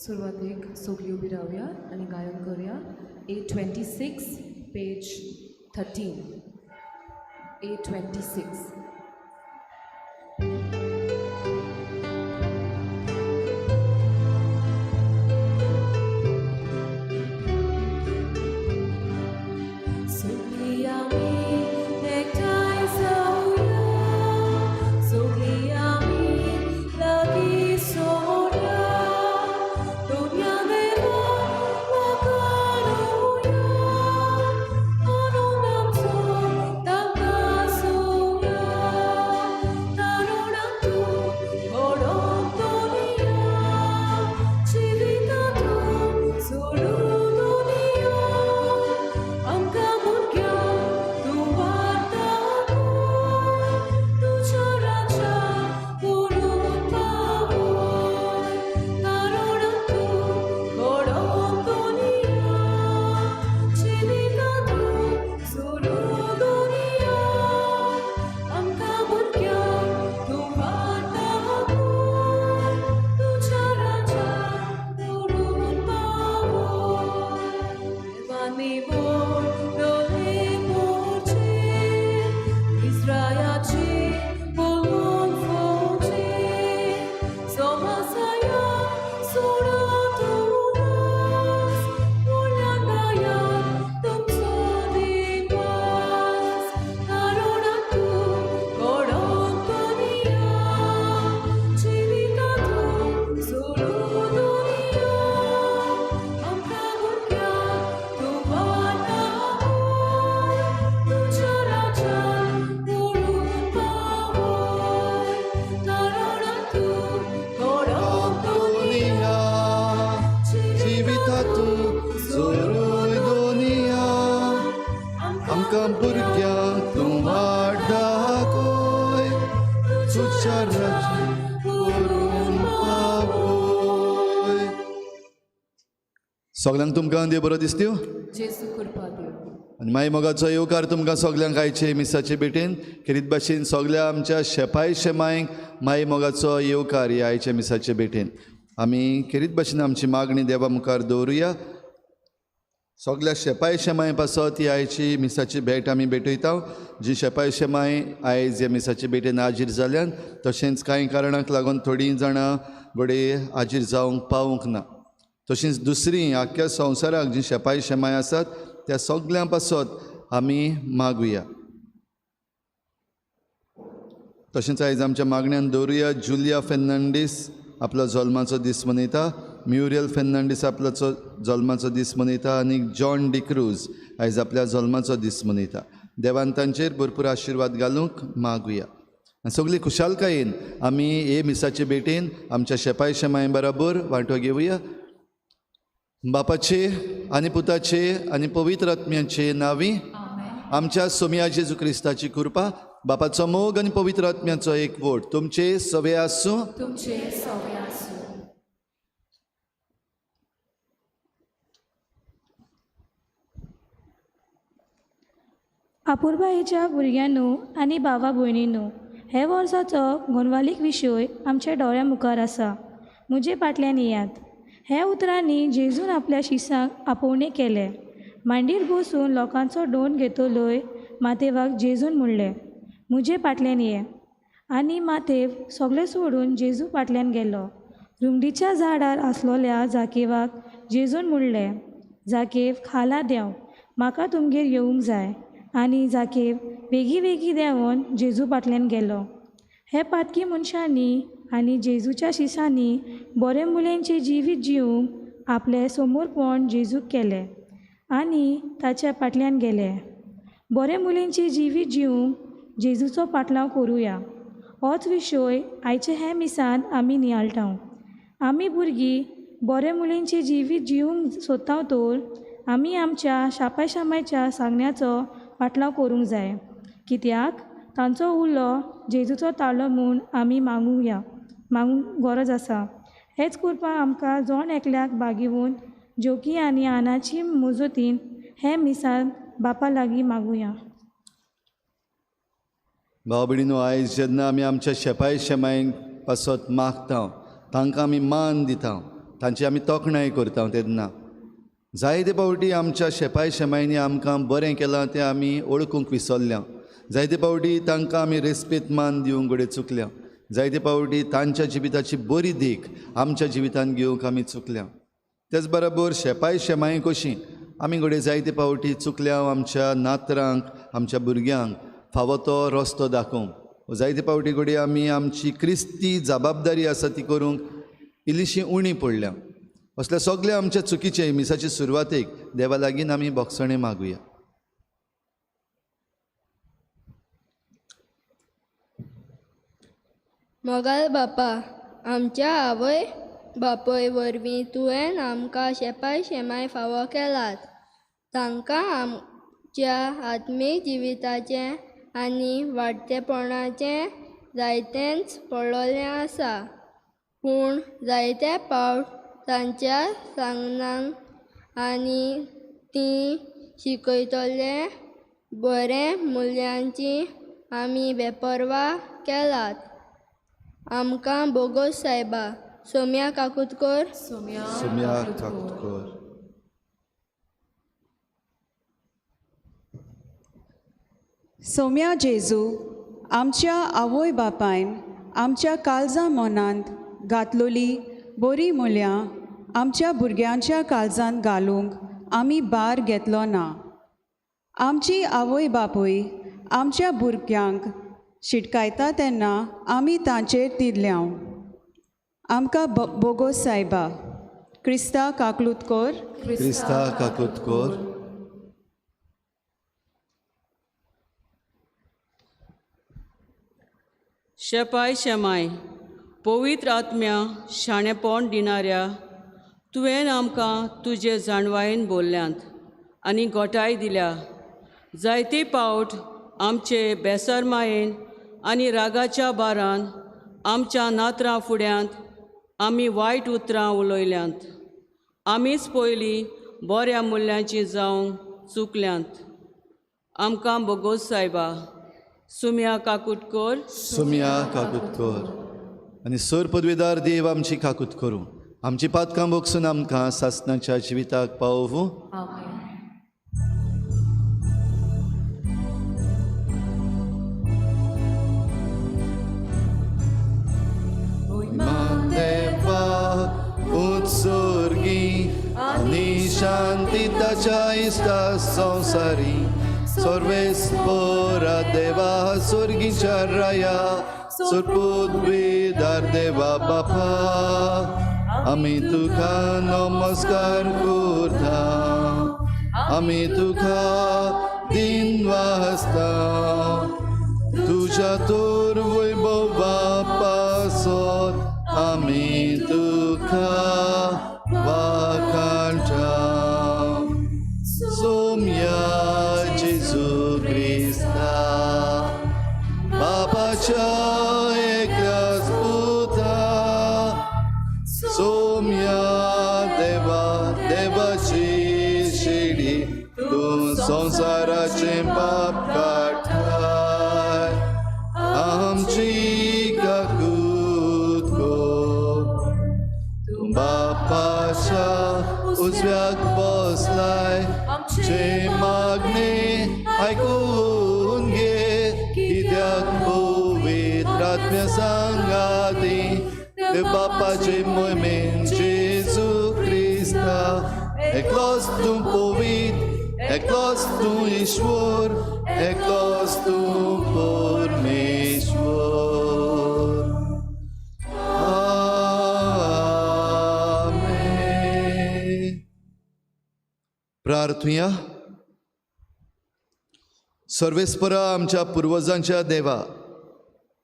सुरवातेक सगळी उबी रावया आणि गायन करूया. 826 पेज 13. 826. सगळ्यांक तुमकां देव बरो दिसत्यो जेसू कृपा देव. आनी मागीर मोगाचो येवकार तुमकां सगल्यांक आयचे मिसाचे भेटेन खेरीत भाशेन सगल्या आमच्या शेपाय शेमायंक मागीर मोगाचो येवकार ह्या आयच्या मिसाचे भेटेन. आमी खेरीत भाशेन आमची मागणी देवा मुखार दवरुया. सगल्या शेपाय शेमाय पासत ही आयची मिसाची भेट आमी भेटयता. जी शेपाय शेमाय आयज ह्या मिसाचे भेटेन हाजीर जाल्यान, तशेंच कांय कारणांक लागून थोडीं जाणां घोडे हाजीर जावंक पावूंक ना. तशींच दुसरीं आख्या संवसाराक जी शेपाय शेमाय आसात त्या सगल्यां पासत आमी मागुया. तशेंच आयज आमच्या मागण्यान दवरुया जुलिया फेर्नांडीस आपलो जल्माचो दीस मनयता, म्युरियल फेर्नांडीस आपलो जल्माचो दीस मनयता आनी जॉन डिक्रूज आयज आपल्या जल्माचो दीस मनयता. देवान तांचेर भरपूर आशिर्वाद घालूंक मागुया. सगळी खुशालकायेन आमी हे मिसाचे भेटेन आमच्या शेपाय शेमाय बरोबर वांटो घेवया. बापाचे आनी पुताचे आनी पवित्र आत्म्याचे नांवी. आमच्या सोम्या जेजू क्रिस्ताची कृपा, बापाचो मोग आनी पवित्र आत्म्याचो एकवट तुमचे सवे आसूं. अपुर्बायेच्या भुरग्यांनो आनी भावा भयणींनो, हे वर्साचो गोंडवालीक विशय आमच्या दोळ्या मुखार आसा. म्हजे फाटल्यान येयात. हे उतरांनी जेजून आपल्या शिसांक आपोवणे केले. मांडीर बसून लोकांचो डोन घेतलोय मातेवाक जेजून म्हणलें, म्हजे फाटल्यान ये. आनी मातेव सगळें सोडून जेजू फाटल्यान गेलो. रुमडीच्या झाडार आसलोल्या जाकेवाक जेजून म्हणलें, जाकेव खाला देंव, म्हाका तुमगेर येवंक जाय. आनी जाकेव बेगी बेगी देंवोन जेजू फाटल्यान गेलो. हे पातकी मनशांनी आनी जेजूच्या शिसांनी बरे मुलेंचे जिवीत जिवंक आपले समोरपण जेजूक केले आनी ताच्या फाटल्यान गेले. बरे मुलेंचे जिवीत जिवंक जेजूचो पाटलाव करुया. होच विशय आयचे हे मिसान आमी नियाळटाव. आमी भुरगीं बरे मुलेंचे जिवीत जिवंक सोदता तर आमी आमच्या शापाय शामायच्या सांगण्याचो पाटलाव करूंक जाय. कित्याक तांचो उलो जेजूचो ताळो म्हूण आमी मागूंक गरज आसा. हेच करपा आमकां जोण एकल्याक बागिवून जोकी आनी आनाची मजतीन हे मिसान बापा लागीं मागुया. भाव भयणीनो, आयज जेन्ना आमी आमच्या शेपाय शेमायंक पासत मागता, तांकां आमी मान दिता, तांची आमी तोखणाय करता तेन्ना जायते फावटी आमच्या शेपाय शेमायनी आमकां बरें केलां तें आमी ओळखूंक विसरल्या. जायते फावटी तांकां आमी रेस्पेत मान दिवंक घडये चुकल्या. जायते फावटी तांच्या जिविताची बरी देख आमच्या जिवितान घेवंक आमी चुकल्या. तेच बरोबर शेपाय शेमाय कशीं आमी घडये जायते फावटी चुकल्या आमच्या नातरांक आमच्या भुरग्यांक फावो तो रस्तो दाखोवंक. जायते फावटी घडये आमी आमची क्रिस्ती जबाबदारी आसा ती करूंक इल्लीशीं उणी पडल्या. असल्या सगळ्या आमच्या चुकीचे मिसाची सुरवातेक देवा लागीं आमी बोगसणे मागुया. मोगाल बापा, आमच्या आवय बापोय वरवीं तुवें आमकां शेपाय शेमाय फावो केलात. तांकां आमच्या आत्मीक जिविताचें आनी वाडटेपणाचें जायतेंच पडलोलें आसा. पूण जायते फावट तांच्या सांगणांक आनी ती शिकयतले बरे मुल्यांची आमी बेपरवा केलात. आमकां बोगोस सायबा, सोम्या काकुतकर, सोम्या काकुतकर, सोम्या जेजू, आमच्या आवय बापायन आमच्या काळजां मनांत घातलोली बरी मुल्यां आमच्या भुरग्यांच्या काळजांत घालूंक आमी भार घेतलो ना. आमची आवय बापूय आमच्या भुरग्यांक शिटकायता तेन्ना आमी तांचेर तिडल्याव. आमकां बोगोस सायबा, क्रिस्ता काकलुतकर, क्रिस्ता काकुतकर, शेपाय शेमाय, पवित्र आत्म्या शाणेपण दिणाऱ्या तुवें आमकां तुजे जाणवायेन बोल्ल्यांत आनी गोठाय दिल्या. जायते फावट आमचे बेसार मायेन आनी रागाच्या बारान आमच्या नातरां फुड्यांत आमी वायट उतरां उलयल्यांत. आमीच पयलीं बऱ्या मुल्यांची जावंक चुकल्यांत. आमकां बोगोस सायबा, सुम्या काकुटकर, सोम्या काकुतकर आनी सर पदवीदार देव आमची काकूत करूं. आमची पातकां बोगसून आमकां सासणाच्या जिविताक पावूं. आमेन. देवा उत्सर्गी आनी शांती ताच्या इश्टा संवसारी सर्वेस्परा देवा स्वर्गीच्या राया सरपदवीदार देवा बापा आमी तुका नमस्कार करता. आमी तुका दिन वाजता तुझ्या तोर वैभवा पासत आमी तुका वाखाणटा. सोम्या जेजू क्रिस्ता बापाच्या एकल्याच पुता सोम्या देवा देवाची शिडी तूं संवसाराचे पाप काडटाय. आमची काकूत गो तूं बापाच्या उजव्याक बसलाय. आमचे मागणे आयकून घे कित्याक पवित्र आत्म्या सांगाती देव बापाचे मोहिमेन जेजू क्रिस्ता एकलोच तूं पवित्र एकलोच तूं ईश्वर एकलोच तूं परमेश्वर. आमेन. प्रार्थुया. सर्वेस्परा आमच्या पुर्वजांच्या देवा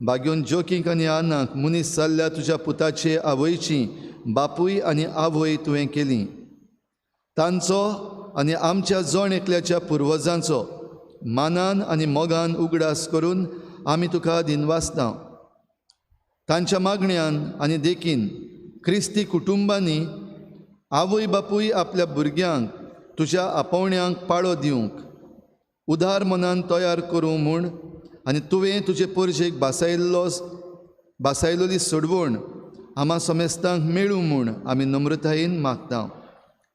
बागेवन जोकींक आनी आनाक मनीस जाल्ल्या तुज्या पुताचे आवयची बापूय आनी आवय तुवें केली. तांचो आनी आमच्या जोण एकल्याच्या पुर्वजांचो मानान आनी मोगान उगडास करून आमी तुका दिनवासता. तांच्या मागण्यांन आनी देखीन क्रिस्ती कुटुंबांनी आवय बापूय आपल्या भुरग्यांक तुज्या आपोवण्यांक पाळो दिवंक उदार मनान तयार करूं म्हूण आनी तुवें तुजे परजेक बासायलोली सोडवण आम्हा समेस्तांक मेळूं म्हूण आमी नम्रतायेन मागता.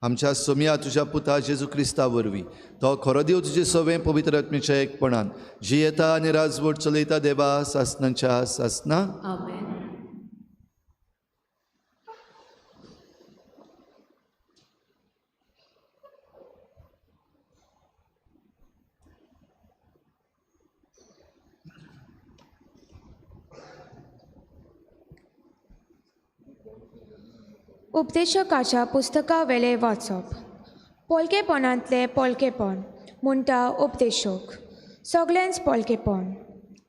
आमच्या सोम्या तुज्या पुता जेजू क्रिस्ता वरवीं तो खरो देव तुजे सवें पवित्र आत्मेच्या एकपणान जी येता आनी राजवट चलयता देवा सासनाच्या सासना. आमेन. उपदेशकाच्या पुस्तका वेले वाचप. पोलकेपणांतले पोलकेपण म्हणटा उपदेशक. सगळ्यांच पोलकेपण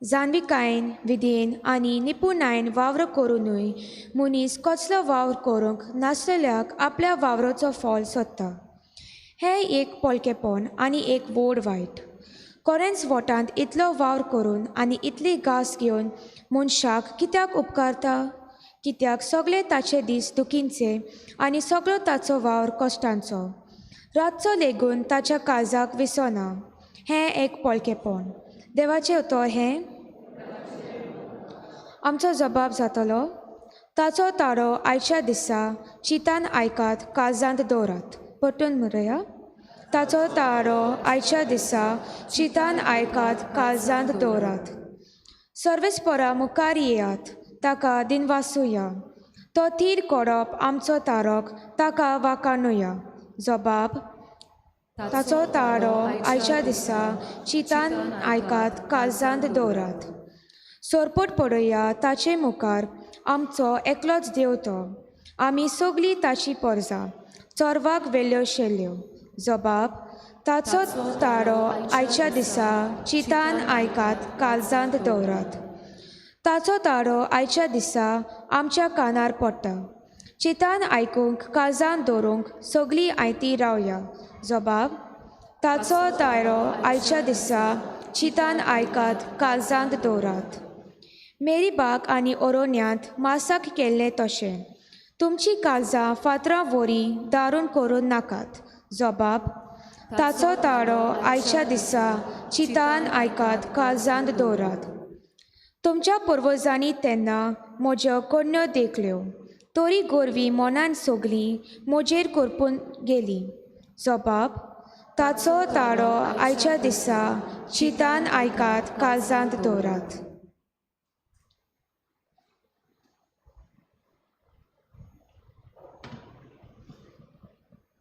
जाणविकायेन विधेन आनी निपुणायेन वावर करूनय मनीस कसलो वावर करूंक नासलेल्याक आपल्या वावराचो फळ सोदता. हें एक पोलकेपण आनी एक व्हड वायट. कोरेंच वोटांत इतलो वावर करून आनी इतली घास घेवन मनशाक कित्याक उपकारता? कित्याक सगळे ताचे दीस दुखींचे आनी सगळो ताचो वावर कश्टांचो. रातचो लेगून ताच्या काळजाक विसना. हें एक पोलकेपण. देवाचें उतर हें आमचो जबाब जातलो. ताचो तारो आयच्या दिसा चितान आयकात काळजांत दवरात. परतून म्हणया. ताचो तारो आयच्या दिसा चितान आयकात काळजांत दवरात. सर्वेस्परा मुखार येयात ताका दिनवासुया. तो तीर कोडप आमचो तारोक ताका वाकाणुया. जबाब ताचो तारो आयच्या दिसा चितान आयकात काळजांत दवरात. सोरपट पडया ताचे मुखार आमचो एकलोच देव तो. आमी सगळीं ताची परजा चोरवाक वेल्यो शेल्यो. जबाब ताचो तारो आयच्या दिसा चितान आयकात काळजांत दवरात. ताचो तारो आयच्या दिसा आमच्या कानार पडटा. चितान आयकूंक काळजांत दवरूंक सगळीं आयती रावया. जबाब ताचो तारो आयच्या दिसा चितान आयकात काळजांत दवरात. मेरीबाग आनी ओरोन्यांत मासाक केल्लें तशें तुमची काळजां फातरां वरी दारून करून नाकात. जबाब ताचो तारो आयच्या दिसा चितान आयकात काळजांत दवरात. तुमच्या पुर्वजांनी तेन्ना म्हज्यो कण्यो देखल्यो तोरी गोरवीं मोनान सगळीं म्हजेर करपून गेली. जबाब ताचो तारो आयच्या दिसा चितान आयकात काळजांत दवरात.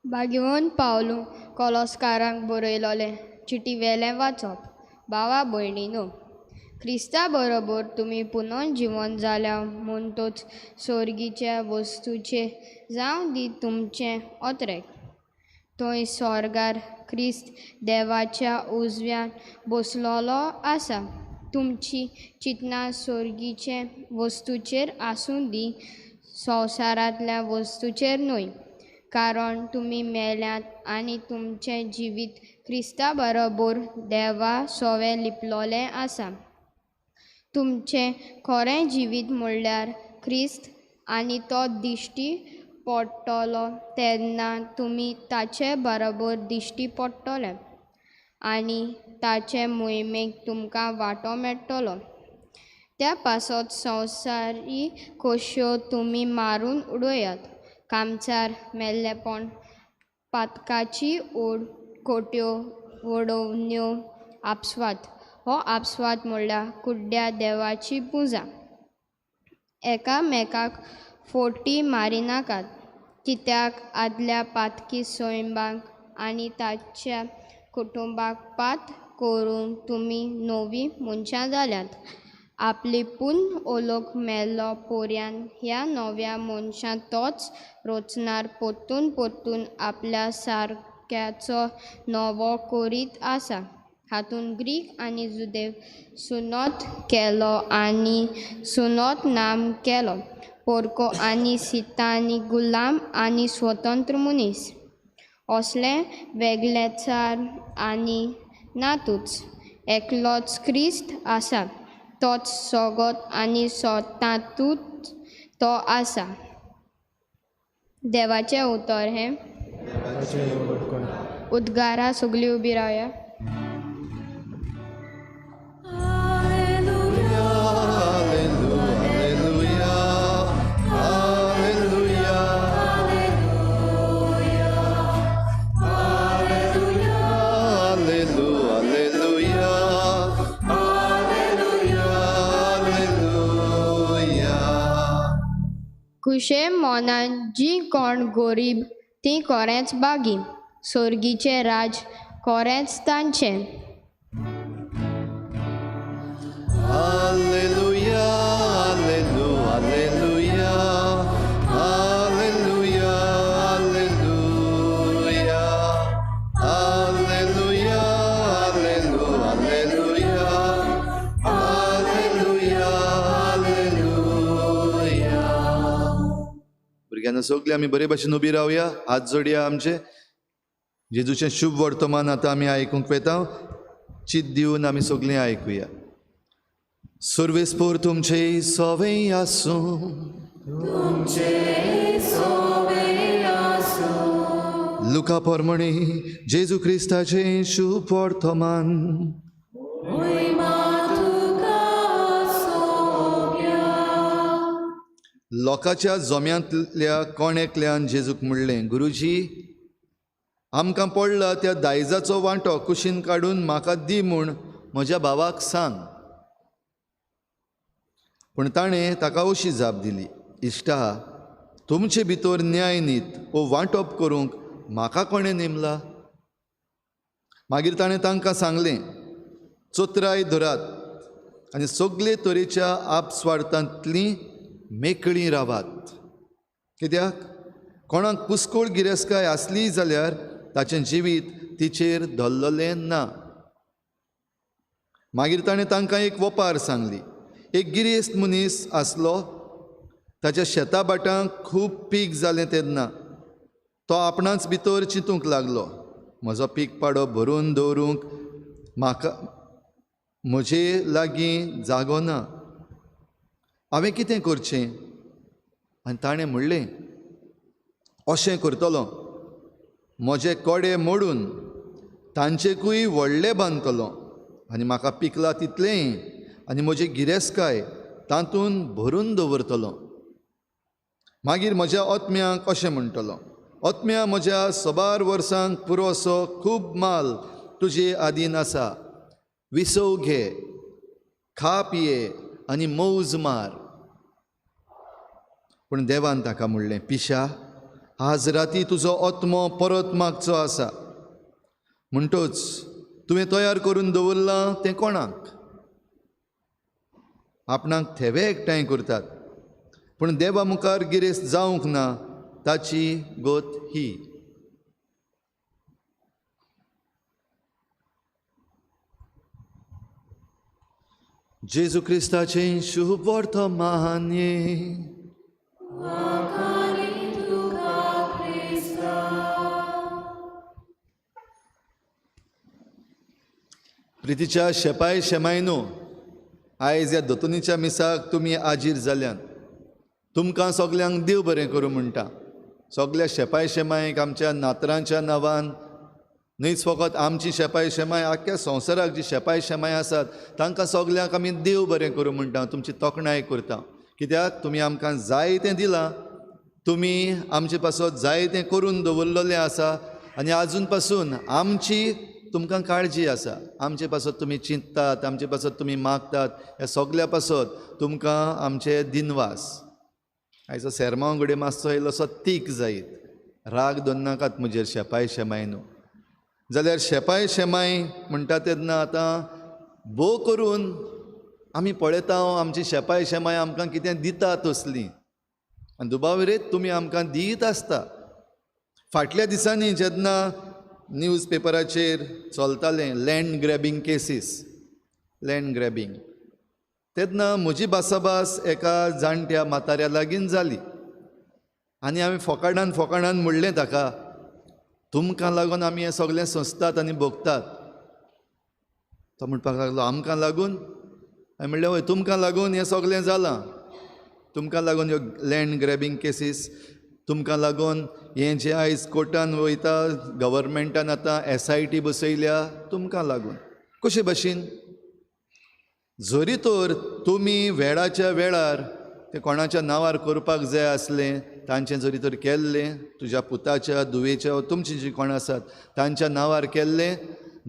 भाग्यवन पावलू कोलोस्कारांक बरयलोलें चिटी वेलें वाचप. भावा भयणीनो, क्रिस्ता बरोबर तुमी पुनर्जीवन जाल्या म्हूण तोच सर्गीच्या वस्तूचे जावं दी तुमचें ओत्रेक. थंय स्वर्गार क्रिस्त देवाच्या उजव्यान बसलोलो आसा. तुमची चिंतना सर्गीचे वस्तूचेर आसूं दी, संवसारांतल्या वस्तूचेर न्हय. कारण तुमी मेल्यात आनी तुमचें जिवीत क्रिस्ता बरोबर देवा सोवें लिपलोलें आसा. तुमचें खरें जिवीत म्हणल्यार क्रिस्त आनी तो दिश्टी पडटलो तेन्ना तुमी ताचे बरोबर दिश्टी पडटले आनी ताचे मोहिमेक तुमकां वांटो मेळटलो. त्या पासत संवसारी खोश्यो तुमी मारून उडयात. कामचार, मेल्लेपण, पातकाची ओड, खोट्यो वडोवण्यो, आपस्वाद. हो आपस्वाद म्हणल्यार कुड्ड्या देवाची पुजा. एकामेकाक फोटी मारिनाकात. कित्याक आदल्या पातकी सोयंबाक आनी ताच्या कुटुंबाक पात करून तुमी नवीं मनशां जाल्यात. आपली पुन ओलोक मेल्लो पोरयान ह्या नव्या मनशां तोच रोचणार परतून परतून आपल्या सारक्याचो नवो करीत आसा. हातून ग्रीक आनी जुदेव, सुनोत केलो आनी सुनोत नाम केलो, पोरको आनी सिता आनी गुलाम आनी स्वतंत्र मनीस. असले वेगळेचार आनी नातूच. एकलोच क्रिस्त आसा. तोच सोगोत आनी तातूंत तो आसा. देवाचें उतर हें उद्गारा सगळीं उबी रावया. Hallelujah, hallelujah, hallelujah. खुशे मोनान जी कोण गोरीब ती कोरेंच बागी सोर्गीचे राज कोरेंच तांचें. Alleluia, alleluia, alleluia, alleluia, alleluia, alleluia, alleluia, alleluia. भुरग्यांना सगळे आमी बरे भाशेन उबी रावया, हात जोडया आमचे. जेजूचें शुभ वर्तमान आतां आमी आयकूंक वेता. चित दिवन आमी सगळीं आयकुया. सर्वेस्पोर तुमचे सोवें आसूं, लुका पोरमणी जेजू क्रिस्ताचें शुभ वर्तमान. लोकाच्या जोम्यांतल्या कोणेकल्यान जेजूक म्हणलें, गुरुजी, आमकां पडला त्या दायजाचो वांटो कुशीन काडून म्हाका दी म्हूण म्हज्या भावाक सांग. पूण ताणें ताका अशी जाप दिली, इश्टा, तुमचे भितर न्याय न्हीत वो वांटप करूंक म्हाका कोणें नेमला. मागीर ताणें तांकां सांगलें, चोत्राय धरात आनी सगळे तरेच्या आपस्वार्थांतलीं मेकळीं रावात. कित्याक कोणाक कुस्कोळ गिरेस्काय आसली जाल्यार ताचें जिवीत तिचेर धरलेलें ना. मागीर ताणें तांकां एक वपार सांगली. एक गिरेस्त मनीस आसलो. ताच्या शेता बाटांक खूब पीक जालें तेन्ना तो आपणाच भितर चिंतूंक लागलो, म्हजो पीक पाडो भरून दवरूंक म्हाका म्हजे लागीं जागो ना. हांवें कितें करचें? आनी ताणें म्हणलें, अशें करतलो, म्हजे कोडे मोडून तांचेकूय व्हडले बांदतलो आनी म्हाका पिकला तितलें आनी म्हजी गिरेस्काय तातूंत भरून दवरतलो. मागीर म्हज्या ओत्म्यांक अशें म्हणटलो, ओत्म्या, म्हज्या 100 वर्सांक पुरो असो खूब माल तुजे आदीन आसा. विसव घे, खा पिये आनी मौज मार. पूण देवान ताका म्हणलें, पिशा, आज राती तुजो ओत्मो परत मागचो आसा. म्हणटच तुवें तयार करून दवरलां तें कोणाक? आपणाक थेवे एकठांय करतात, पूण देवा मुखार गिरेस्त जावंक ना ताची गोत ही. जेजू क्रिस्ताचें शुभ वर्तमान. प्रितीच्या शेपाय शेमायनो, आयज ह्या दोतोनीच्या मिसाक तुमी आजीर जाल्यान. तुमकां सगल्यांक देव बरें करूं म्हणटा. सगल्या शेपाय शेमायक आमच्या नातरांच्या नांवान न्हयच फकत आमची शेपाय शेमाय, आख्ख्या संवसाराक जी शेपाय शेमाय आसात तांकां सगल्यांक आमी देव बरें करूं म्हणटा. तुमची तोखणाय करता. कित्याक तुमी आमकां जाय तें दिलां. तुमी आमचे पासत जाय तें करून दवरलेलें आसा आनी आजून पासून आमची तुमकां काळजी आसा. आमचे पासत तुमी चिंततात, आमचे पासत तुमी मागतात. ह्या सगल्या पासत तुमकां आमचे दिनवास. आयचो सेरमांव घडये मातसो इल्लोसो तीख जायत. राग दोन्नाकात म्हजेर शेपाय शेमाय न्हू. जाल्यार शेपाय शेमाय म्हणटा तेन्ना आतां भोव करून आमी पळयता आमची शेपाय शेमाय आमकां कितें दिता तसलीं, आनी दुबावरेत तुमी आमकां दीत आसता. फाटल्या दिसांनी जेन्ना न्यूज पेपराचेर चलतालें land grabbing cases, land grabbing, तेन्ना म्हजी भासाभास एका जाणट्या म्हाताऱ्या लागीं जाली. आनी हांवें फोकाणान म्हणलें ताका, तुमकां लागून आमी हें सगळें सोंसतात आनी भोगतात. तो म्हणपाक लागलो, आमकां लागून? हांवें म्हणलें, हय, तुमकां लागून हें सगळें जालां. तुमकां लागून ह्यो लँड ग्रॅबिंग केसीस, तुमकां लागून हें जें आयज कोर्टान वयता, गव्हर्मेंटान आतां SIT बसयल्या, तुमकां लागून. कशे भाशेन? जरी तर तुमी वेळाच्या वेळार तें कोणाच्या नांवार करपाक जाय आसलें, तांचें जरी तर केल्लें, तुज्या पुताच्या धुवेच्या तुमचीं जीं कोण आसात तांच्या नांवार केल्लें,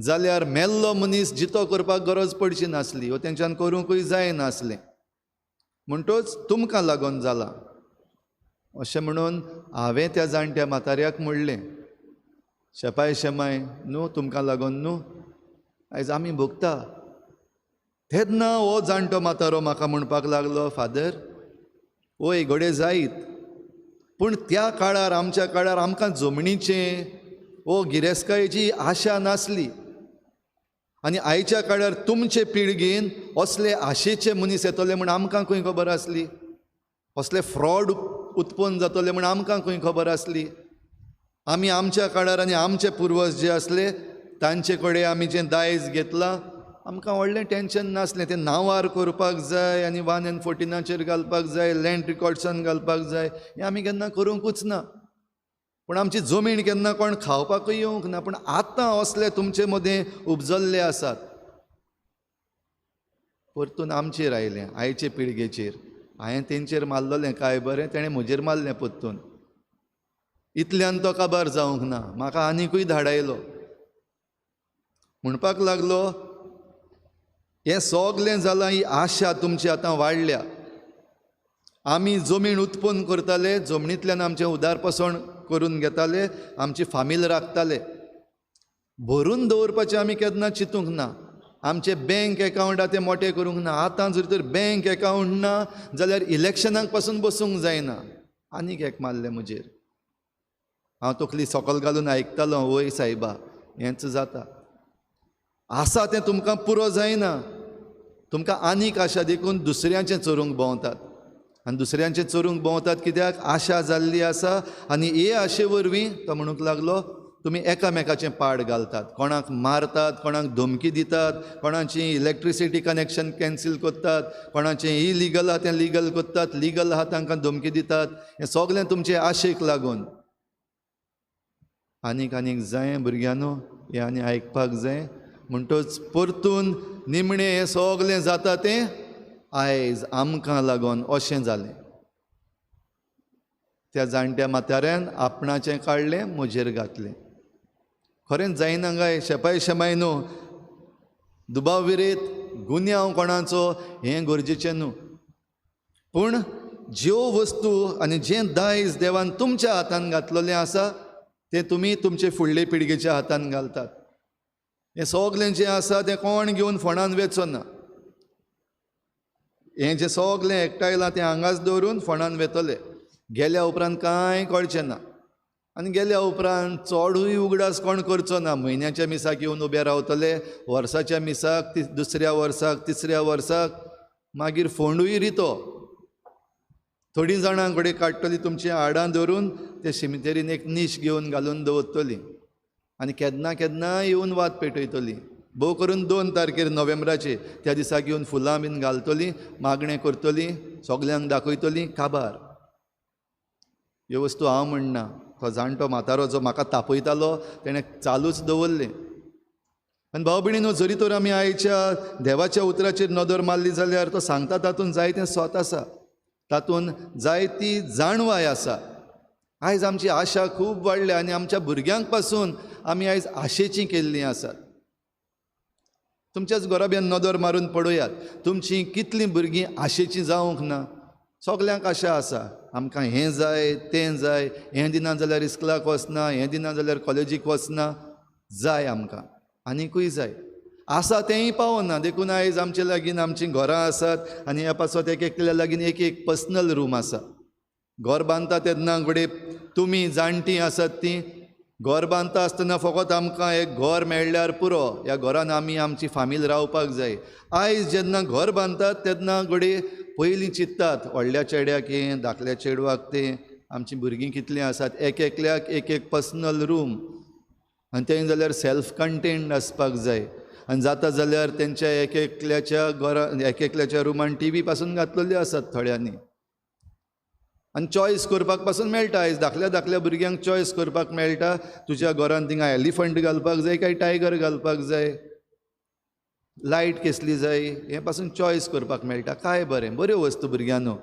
जाल्यार मेल्लो मनीस जितो करपाक गरज पडची नासली, वा तेंच्यान करूंकूय जाय नासलें. म्हणटच तुमकां लागून जालां. अशें म्हणून हांवें त्या जाणट्या म्हाताऱ्याक म्हणलें, शेपाय शेमाय न्हू तुमकां लागून न्हू आयज आमी भोगता. तेन्ना हो जाणटो म्हातारो म्हाका म्हणपाक लागलो, फादर वय घोडे जायत, पूण त्या काळार आमच्या काळार आमकां जमनीचें वो गिरेस्तकायेची आशा नासली. आनी आयच्या काळार तुमचे पिळगेन असले आशेचे मनीस येतले म्हण आमकां खंय खबर आसली. असले फ्रॉड उत्पन्न जातले म्हण आमकां खंय खबर आसली. आमी आमच्या काळार आनी आमचे पुर्वज जे आसले तांचे कडेन आमी जें दायज घेतलां आमकां व्हडलें टेन्शन नासलें. तें नांवार करपाक जाय आनी 114 घालपाक जाय, लँड रिकॉर्ड्सान घालपाक जाय, हें आमी केन्ना करूंकूच ना. पूण आमची जमीन केन्ना कोण खावपाकूय येवंक ना. पूण आतां असले तुमचे मदें उपजल्ले आसात, परतून आमचेर आयलें, आयचे पिळगेचेर. हांवें तेंचेर मारलेलें काय बरें, तेणें म्हजेर मारलें परतून. इतल्यान तो काबार जावंक ना, म्हाका आनिकूय धाडायलो. म्हणपाक लागलो, हें सगलें जालां, ही आशा तुमची आतां वाडल्या. आमी जमीन उत्पन्न करताले, जमनींतल्यान आमचें उदारपसण करून घेताले, आमची फामील राखताले. भरून दवरपाचें आमी केन्ना चिंतूंक ना. आमचे बँक अकावंट आहा ते मोटे करूंक ना. आतां जर तर बँक अकावंट ना जाल्यार इलेक्शनाक पासून बसूंक जायना. आनीक एक मारलें म्हजेर. हांव तकली सकयल घालून आयकतालो, वय सायबा हेंच जाता. आसा तें तुमकां पुरो जायना. तुमकां आनीक आशा देखून दुसऱ्यांचें चोरूंक भोंवतात. आनी दुसऱ्यांचें चोरूंक भोंवतात कित्याक आशा जाल्ली आसा. आनी हे आशे वरवीं तो म्हणूंक लागलो, तुमी एकामेकाचें पाड घालतात, कोणाक मारतात, कोणाक धमकी दितात, कोणाची इलेक्ट्रिसिटी कनेक्शन कॅन्सील करतात, कोणाचें इलिगल आहा तें लिगल करतात, लिगल आहा तांकां धमकी दितात. हें सगलें तुमचे आशेक लागून. आनीक जाय भुरग्यांनो, हें आनी आयकपाक जाय. म्हणटच परतून निमणें हें सगलें जाता तें आयज आमकां लागून अशें जालें. त्या जाणट्या म्हाताऱ्यान आपणाचें काडलें, म्हजेर घातलें. खरेंच जायना काय शेपाय शेमाय न्हू, दुबाव विरेत गुन्यांव कोणाचो हें गरजेचें न्हू. पूण ज्यो वस्तू आनी जें दायज देवान तुमच्या हातान घातलेलें आसा तें तुमी तुमचे फुडले पिळगेच्या हातान घालतात. हें सगलें जें आसा तें कोण घेवन फोंडान वेचो ना. हें जें सगलें एकठांयलां तें हांगाच दवरून फोंडान वेतले. गेल्या उपरांत कांय कळचें ना. आनी गेल्या उपरांत चोडूय उगडास कोण करचो ना. म्हयन्याच्या मिसाक येवन उबे रावतले, वर्साच्या मिसाक, दुसऱ्या वर्साक, तिसऱ्या वर्साक, मागीर फोंडूय रितो. थोडीं जाणां कडेन काडटलीं तुमचीं हाडां धरून ते सिमितेरीन एक नीश घेवन घालून दवरतलीं. आनी केन्ना केन्ना येवन वाद पेटयतलीं. भोव करून 2 तारखेर नोव्हेंबराचे त्या दिसाक येवन फुलां बीन घालतलीं, मागणें करतलीं, सगल्यांक दाखयतलीं, काबार. ह्यो वस्तू हांव म्हणना, तो जाणटो म्हातारो जो म्हाका तापयतालो तेणें चालूच दवरलें. आनी भाव भयणीनो, जरी तर आमी आयच्या देवाच्या उतराचेर नदर मारली जाल्यार तो सांगता तातूंत जायतें स्वत आसा, तातूंत जायती जाणवाय आसा. आयज आमची आशा खूब वाडल्या आनी आमच्या भुरग्यांक पासून आमी आयज आशेचीं केल्लीं आसात. तुमच्याच घराब्यान नदर मारून पळोवयात, तुमचीं कितलीं भुरगीं आशेचीं जावंक ना. सगल्यांक आशा आसा, आमकां हें जाय तें जाय, हें दिना जाल्यार इस्कलाक वचना, हें दिना जाल्यार कॉलेजीक वचना, जाय आमकां, आनिकूय जाय. आसा तेंय पावना. देखून आयज आमचे लागीं आमचीं घरां आसात आनी ह्या पासत एक एकल्या लागीं एक एक पर्सनल रूम आसा. घर बांदता तेन्ना घडये तुमी जाणटीं आसात तीं घर बांदता आसतना फकत आमकां एक घर मेळ्ळ्यार पुरो, ह्या घरान आमी आमची फामील रावपाक जाय. आयज जेन्ना घर बांदतात तेन्ना घडये पयलीं चिंततात व्हडल्या चेड्याक हें, धाकल्या चेडवाक तें, आमचीं भुरगीं कितलीं आसात, एक एकल्याक एक एक पर्सनल रूम, आनी तें जाल्यार सेल्फ कंटेन्ड आसपाक जाय. आनी जाता जाल्यार तेंच्या एक एकल्याच्या घरान, एक एकल्याच्या रुमान टीव्ही पासून घातलेल्यो आसात थोड्यांनी. आनी चॉयस करपाक पासून मेळटा. आयज धाकल्या भुरग्यांक चॉयस करपाक मेळटा, तुज्या घरान थिंगा एलिफंट घालपाक जाय काय टायगर घालपाक जाय, लायट कसली जाय, हे पासून चॉयस करपाक मेळटा. काय बरें, बऱ्यो वस्तू भुरग्यांनो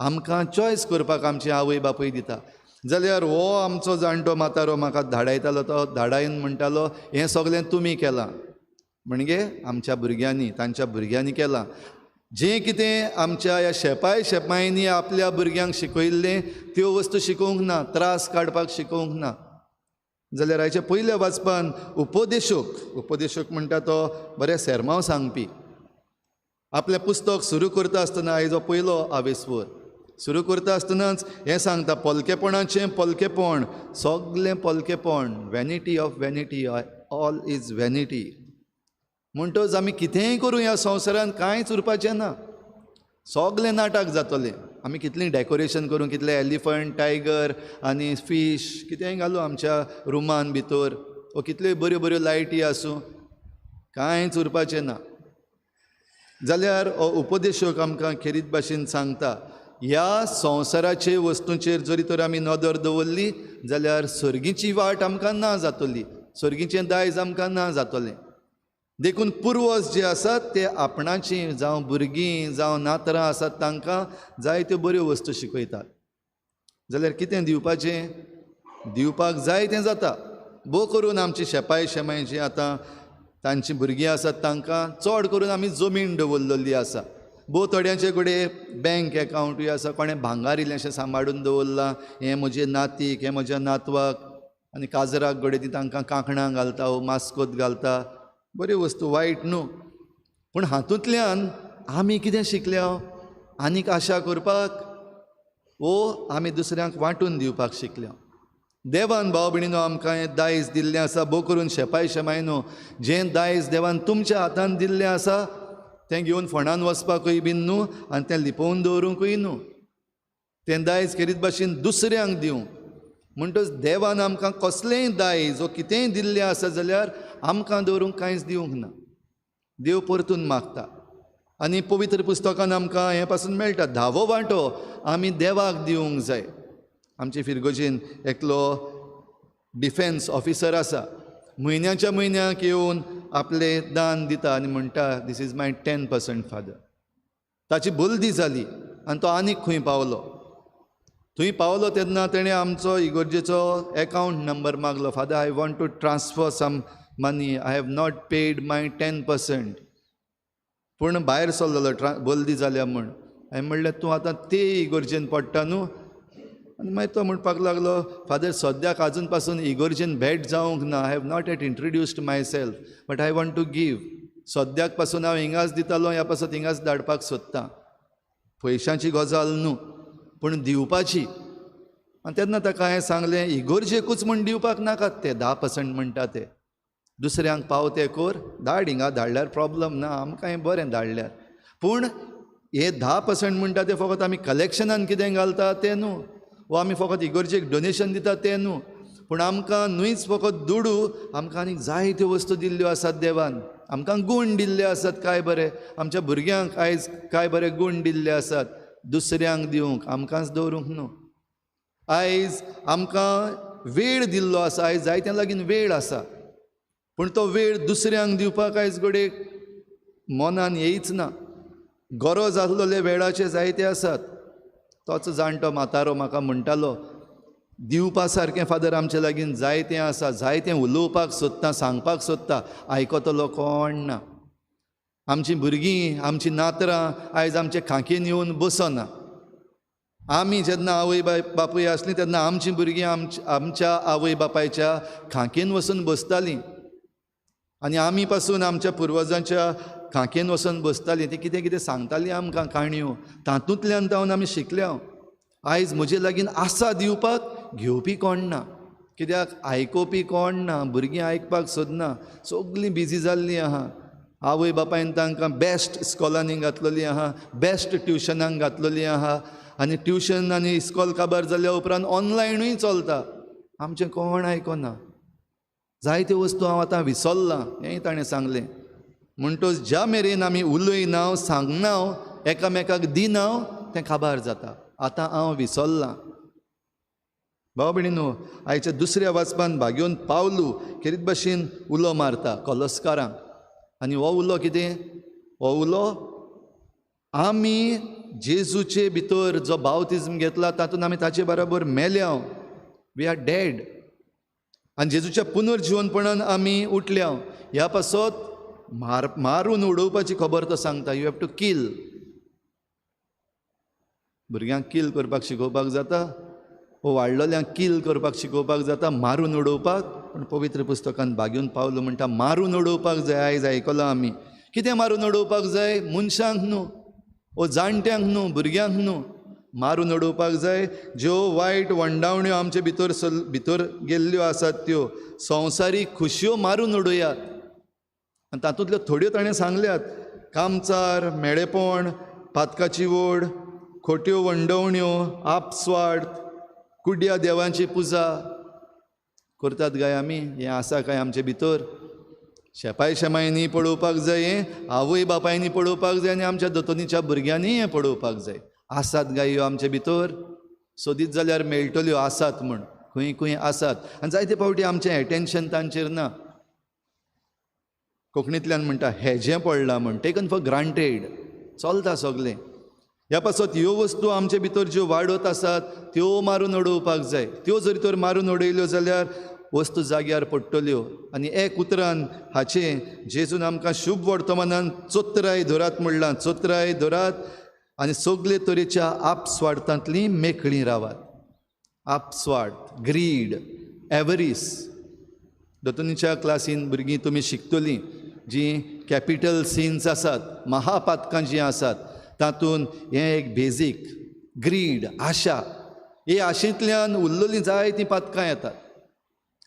आमकां चॉयस करपाक आमची आवय बापूय दिता. जाल्यार हो आमचो जाणटो म्हातारो म्हाका धाडायतालो, तो धाडायन म्हणटालो हें सगलें तुमी केलां. म्हणजे आमच्या भुरग्यांनी, तांच्या भुरग्यांनी केलां. जें कितें आमच्या ह्या शेपायांनी आपल्या भुरग्यांक शिकयल्लें त्यो वस्तू शिकोवंक ना, त्रास काडपाक शिकोवंक ना. जाल्यार हाच्या पयल्या वाचपान उपदेशक म्हणटा तो बरें सेरमांव सांगपी. आपलें पुस्तक सुरू करता आसतना हाजो पयलो आवेस्वर सुरू करता आसतनाच हें सांगता, पोलकेपणाचें पोलकेपण, सगलें पोलकेपण, vanity of vanity, all is vanity. म्हणटच आमी कितेंय करूं ह्या संवसारांत कांयच उरपाचें ना, सगलें नाटक जातलें. आमी कितलीं डेकोरेशन करूं, कितले एलिफंट, टायगर आनी फीश कितेंय घालूं आमच्या रुमान भितर, वो कितल्यो बऱ्यो बऱ्यो लायटी आसूं, कांयच उरपाचें ना. जाल्यार हो उपदेशक आमकां खेरीत भाशेन सांगता, ह्या संवसाराचे वस्तूंचेर जरी तर आमी नदर दवरली जाल्यार सर्गीची वाट आमकां ना जातली, सर्गीचें दायज आमकां ना जातलें. देखून पुर्वज जे आसात ते आपणाचीं जावं भुरगीं जावं नातरां आसात तांकां जायत्यो बऱ्यो वस्तू शिकयतात. जाल्यार कितें दिवपाचें, दिवपाक जाय तें जाता. भोव करून आमची शेपाय जीं आतां तांचीं भुरगीं आसात तांकां चड करून आमी जमीन दवरलेली आसा. भोव थोड्यांचे कडेन बँक एकावंटूय आसा, कोणें भांगार इल्लेंशें सांबाळून दवरलां, हें म्हजे नातीक, हें म्हज्या नातवाक, आनी काजराक घडये ती तांकां कांकणां घालता, वो मास्कोत घालता, बऱ्यो वस्तू, वायट न्हू. पूण हातूंतल्यान आमी कितें शिकल्या, आनीक आशा करपाक, वो आमी दुसऱ्यांक वांटून दिवपाक शिकल्या. देवान भाव भयणीनो आमकां हें दायज दिल्लें आसा, भोव करून शेपाय न्हू, जें दायज देवान तुमच्या हातान दिल्लें आसा तें घेवन फोंडान वचपाकूय बीन न्हू, आनी तें लिपोवन दवरूंकूय न्हू, तें दायज खेरीत भाशेन दुसऱ्यांक दिवं. म्हणटच देवान आमकां कसलेंय दायज वो कितेंय दिल्लें आसा जाल्यार आमकां दवरूंक कांयच दिवंक ना, देव परतून मागता. आनी पवित्र पुस्तकान आमकां हे पासून मेळटा, 10वो वांटो आमी देवाक दिवंक जाय. आमचे फिरगोजेन एकलो डिफेन्स ऑफिसर आसा, म्हयन्याच्या म्हयन्याक येवन आपलें दान दिता आनी म्हणटा, दीस इज माय 10% फादर. ताची बल्दी जाली आनी तो आनीक खंय पावलो. थंय पावलो तेन्ना तेणें आमचो इगर्जेचो एकावंट नंबर मागलो, father I want to transfer some money, I have not paid my 10%. पूण भायर सरलेलो बल्दी जाल्या म्हण. हांवें म्हणलें, तूं आतां ते इगर्जेन पडटा न्हू. आनी मागीर तो म्हणपाक लागलो, फादर सद्याक आजून पासून इगर्जेन भेट जावंक ना, I have not yet introduced myself, but I want to give. सद्याक पासून हांव हिंगाच दितालो, ह्या पासून हिंगाच धाडपाक सोदतां. पयशांची गजाल न्हू, पूण दिवपाची. आनी तेन्ना ताका हांवें सांगलें, इगर्जेकूच म्हण दिवपाक नाकात ते 10% म्हणटा ते, दुसऱ्यांक पावते कर, धाड, हिंगा धाडल्यार प्रॉब्लम ना, आमकां हें बरें धाडल्यार. पूण हे 10% म्हणटा ते फकत आमी कलेक्शनान कितें घालता तें न्हू, वो आमी फकत इगर्जेक डोनेशन दिता तें न्हू, पूण आमकां न्हूच फकत दुडू, आमकां आनीक जायत्यो वस्तू दिल्ल्यो आसात देवान. आमकां गूण दिल्ले आसात काय बरें, आमच्या भुरग्यांक आयज काय बरे गूण दिल्ले आसात, दुसऱ्यांक दिवंक, आमकांच दवरूंक न्हू. आयज आमकां वेळ दिल्लो आसा, आयज जायत्या लागीं वेळ आसा, पूण तो वेळ दुसऱ्यांक दिवपाक आयज घडये मनान येयच ना. गरज आसलेले वेळाचे जायते आसात. तोच जाणटो म्हातारो म्हाका म्हणटालो, दिवपा सारकें फादर आमचे लागीं जायतें आसा, जायतें उलोवपाक सोदता, सांगपाक सोदता, आयकतलो कोण ना. आमचीं भुरगीं, आमचीं नातरां आयज आमचे खांकेन येवन बसना. आमी जेन्ना आवय बापूय आसलीं तेन्ना आमचीं भुरगीं आमच्या आवय बापायच्या खांकेन वचून बसतालीं, आनी आमी पासून आमच्या पुर्वजांच्या खांकेन वचून बसतालीं. ती कितें कितें सांगतालीं आमकां काणयो, तातूंतल्यान जावन आमी शिकल्या. आयज म्हजे लागीं आसा दिवपाक, घेवपी कोण ना, कित्याक आयकोवपी कोण ना. भुरगीं आयकपाक सोदना, सगलीं बिजी जाल्लीं आहा. आवय बापायन तांकां बेस्ट इस्कॉलांनी घातलेलीं आहा, बेस्ट ट्युशनाक घातलेलीं आहा, आनी ट्युशन आनी इस्कॉल काबार जाल्या उपरांत ऑनलायनूय चलता. आमचें कोण आयकना. जायत्यो वस्तू हांव आतां विसरलां, हेंय ताणें सांगलें. म्हणटच ज्या मेरेन आमी उलयना, सांगना, एकामेकाक दिना, तें काबार जाता. आतां हांव विसरलां. भाव भयणीनो, आयच्या दुसऱ्या वाचपान भाग्योन पावलू खेरीत भाशेन उलो मारता कॉलस्कारांक. आनी हो उलो कितें? हो उलो आमी जेजूचे भितर जो बावतिजम घेतला तातूंत आमी ताचे बरोबर मेल्या. We are dead. आनी जेजूच्या पुनर्जिवनपणान आमी उठल्या. ह्या पासत मारून उडोवपाची खबर तो सांगता. You have to kill. भुरग्यांक किल करपाक शिकोवपाक जाता, वो वाडलेल्यांक किल करपाक शिकोवपाक जाता, मारून उडोवपाक. पूण पवित्र पुस्तकान भाग्यून पावलो म्हणटा मारून उडोवपाक जाय. आयज आयकलां आमी. कितें मारून उडोवपाक जाय? मनशांक न्हू, वो जाणट्यांक न्हू, भुरग्यांक न्हू, मारून उडोवपाक जाय. ज्यो वायट वंडावण्यो आमचे भितर गेल्ल्यो आसात त्यो संवसारीक खुशयो मारून उडोवयात. आनी तातूंतल्यो थोड्यो ताणें सांगल्यात. कामचार, मेळेपण, पातकाची ओड, खोट्यो वंडवण्यो, आपस्वार्थ, कुड्या देवांची पुजा करतात काय आमी? हें आसा काय आमचे भितर? शेपाय शेमायनी पळोवपाक जाय, हें आवय बापायनी पळोवपाक जाय, आनी आमच्या दोतोनीच्या भुरग्यांनी हें पळोवपाक जाय. आसात काय ह्यो आमचे भितर? सोदीत जाल्यार मेळटल्यो आसात म्हण, खंय खंय आसात. आनी जायते फावटी आमचें एटेन्शन तांचेर ना. कोंकणींतल्यान म्हणटा हेजें पडलां म्हण, टेकन फॉर ग्रांटेड, चलता सगलें. ह्या पासत ह्यो वस्तू आमचे भितर ज्यो वाडत आसात त्यो मारून उडोवपाक जाय. त्यो जरी तर मारून उडयल्यो जाल्यार वस्तू जाग्यार पडटल्यो. आनी एक उतरान हाचें जेजून आमकां शुभ वर्तमानान चोत्राय धरात म्हणलां. चोत्राय धरात आनी सगळे तरेच्या आपस्वार्थांतली मेकळीं रावात. आपस्वार्थ, ग्रीड, एवरीस. दोतोनीच्या क्लासीन भुरगीं तुमी शिकतलीं जीं कॅपिटल सिन्स आसात, महापातकां जीं आसात, तातूंत हें एक बेजीक ग्रीड, आशा. हे आशेंतल्यान उरलेलीं जायतीं पातकां येतात.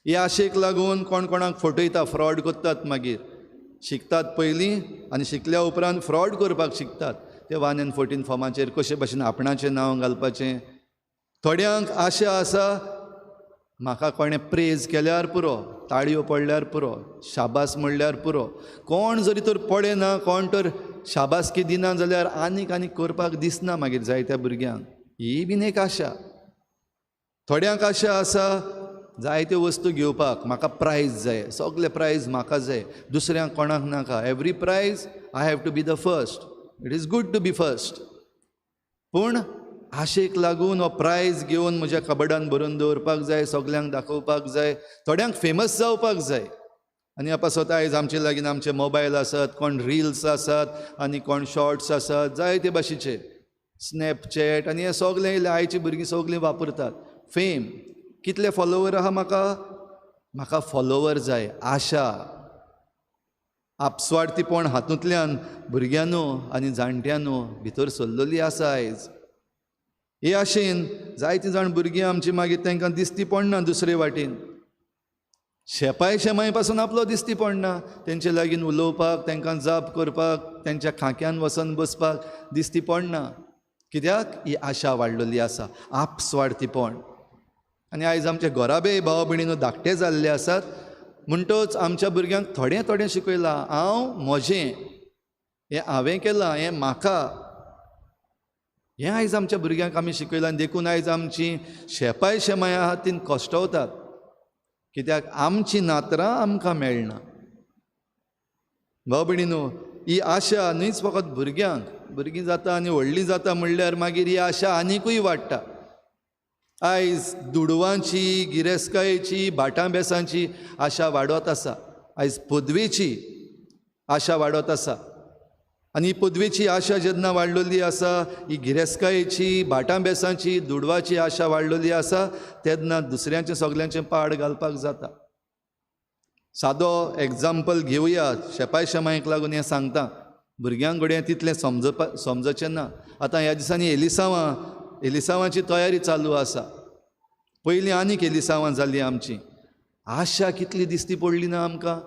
हे आशेक लागून कोण कोणाक फटयता, फ्रॉड करतात. मागीर शिकतात पयलीं आनी शिकल्या उपरांत फ्रॉड करपाक शिकतात. ते 1 and 14 फॉर्माचेर कशे भाशेन आपणाचें नांव घालपाचें. थोड्यांक आशा आसा म्हाका कोणें प्रेज केल्यार पुरो, ताळयो पडल्यार पुरो, शाबास म्हणल्यार पुरो. कोण जरी तर पळयना, कोण तर शाबासकी दिना जाल्यार आनीक आनीक करपाक दिसना मागीर जायत्या भुरग्यांक. ही बीन एक आशा. थोड्यांक आशा आसा जायत्यो वस्तू घेवपाक, म्हाका प्रायज जाय, सगळे प्रायज म्हाका जाय, दुसऱ्यांक कोणाक नाका. Every prize I have to be the first. It is good to be first. पूण आशेक लागून हो प्रायज घेवन म्हज्या कबडान भरून दवरपाक जाय, सगल्यांक दाखोवपाक जाय, थोड्यांक फेमस जावपाक जाय. आनी आपासत आयज आमचे लागीं आमचे मोबायल आसात, कोण रिल्स आसात आनी कोण शॉर्ट्स आसात, जायते भाशेचे स्नॅपचॅट आनी हे सगळे आयची भुरगीं सगळीं वापरतात. फेम, कितले फॉलोवर आहा म्हाका फॉलोवर जाय, आशा. आपस्वार्थीपण हातूंतल्यान भुरग्यांनो आनी जाणट्यांनो भितर सरलेली आसा आयज. हे आशेन जायतीं जाण भुरगीं आमची मागीर तांकां दिसती पडना दुसरे वाटेन. शेपाय शेमाय पासून आपलो दिसती पडना. तेंचे लागीं उलोवपाक, तांकां जाप करपाक, तेंच्या खाक्यान वचून बसपाक दिसती पडना. कित्याक? ही आशा वाडलेली आसा, आपस्वार्थीपण. आनी आयज आमचे घोराबे भाव भयणीनो धाकटे जाल्ले आसात. म्हणटच आमच्या भुरग्यांक थोडें थोडें शिकयलां. हांव म्हजें, हें हांवें केलां, हें म्हाका. हें आयज आमच्या भुरग्यांक आमी शिकयलां. देखून आयज आमची शेपाय शेमाय आहा तीं कश्टावतात. कित्याक आमची नातरां आमकां मेळना. भाव भयणीनो, ही आशा न्हयच फकत भुरगीं जाता आनी व्हडलीं जाता म्हणल्यार मागीर ही आशा आनिकूय वाडटा. आयज दुडवांची, गिरेस्कायेची, भाटां बेसांची आशा वाडत आसा. आयज पदवेची आशा वाडत आसा. आनी ही पदवेची आशा जेन्ना वाडलेली आसा, ही गिरेस्कायेची, भाटां बेसांची, दुडवाची आशा वाडलेली आसा, तेन्ना दुसऱ्यांचें सगल्यांचें पाड घालपाक जाता. सादो एग्जाम्पल घेवया. शेपाय शेमायक लागून हें सांगता. भुरग्यांक घडये तितलें समजचें ना. आतां ह्या दिसांनी एलिसांवाची तयारी चालू आसा. पयलीं आनीक एलिसांवां जालीं आमची. आशा कितली दिसती पडली ना आमकां.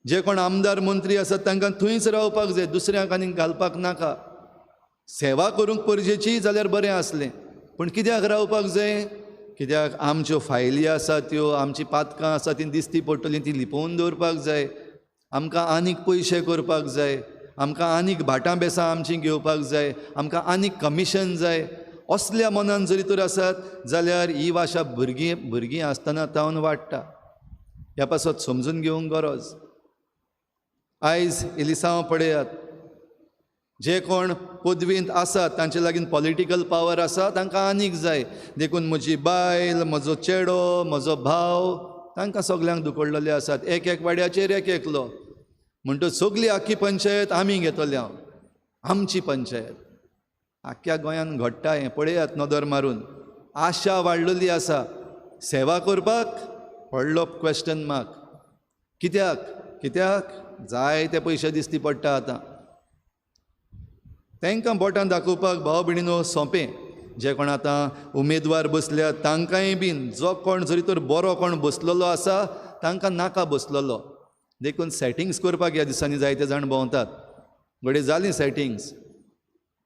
जे कोण आमदार मंत्री आसात तांकां थंयच रावपाक जाय, दुसऱ्यांक आनीक घालपाक नाका. सेवा करूंक परजेची जाल्यार बरें आसलें. पूण कित्याक रावपाक जाय? कित्याक आमच्यो फायली आसात त्यो, आमची पातकां आसा तीं दिसती पडटलीं, तीं लिपोवन दवरपाक जाय. आमकां आनीक पयशे करपाक जाय, आमकां आनीक भाटां बेसां आमचीं घेवपाक जाय, आमकां आनीक कमिशन जाय. असल्या मनान जरी तर आसात जाल्यार ही भाशा भुरगीं आसतना तावन वाडटा. ह्या पासत समजून घेवंक गरज. आयज एलिसांव पळयात. जे कोण पदवींत आसात तांचे लागीं पॉलिटिकल पावर आसा, तांकां आनीक जाय. देखून म्हजी बायल, म्हजो चेडो, म्हजो भाव, तांकां सगल्यांक दुखडलेले आसात. एक वाड्याचेर एकलो. म्हणटच सगळी आख्खी पंचायत आमी घेतले. आमची पंचायत. आख्ख्या गोंयान घडटा हें पळयात नदर मारून. आशा वाडलेली आसा, सेवा करपाक व्हडलो क्वेश्चन मार्क. कित्याक जायते पयशे दिश्टी पडटा आतां. तांकां बोटान दाखोवपाक भाव भयणीनो सोंपें. जे कोण आतां उमेदवार बसल्यात तांकांय बीन जो कोण जरी तर बरो कोण बसलेलो आसा तांकां नाका बसलेलो. देखून सेटिंग्स करपाक ह्या दिसांनी जायते जाण भोंवतात. घडये जालीं सेटिंग्स.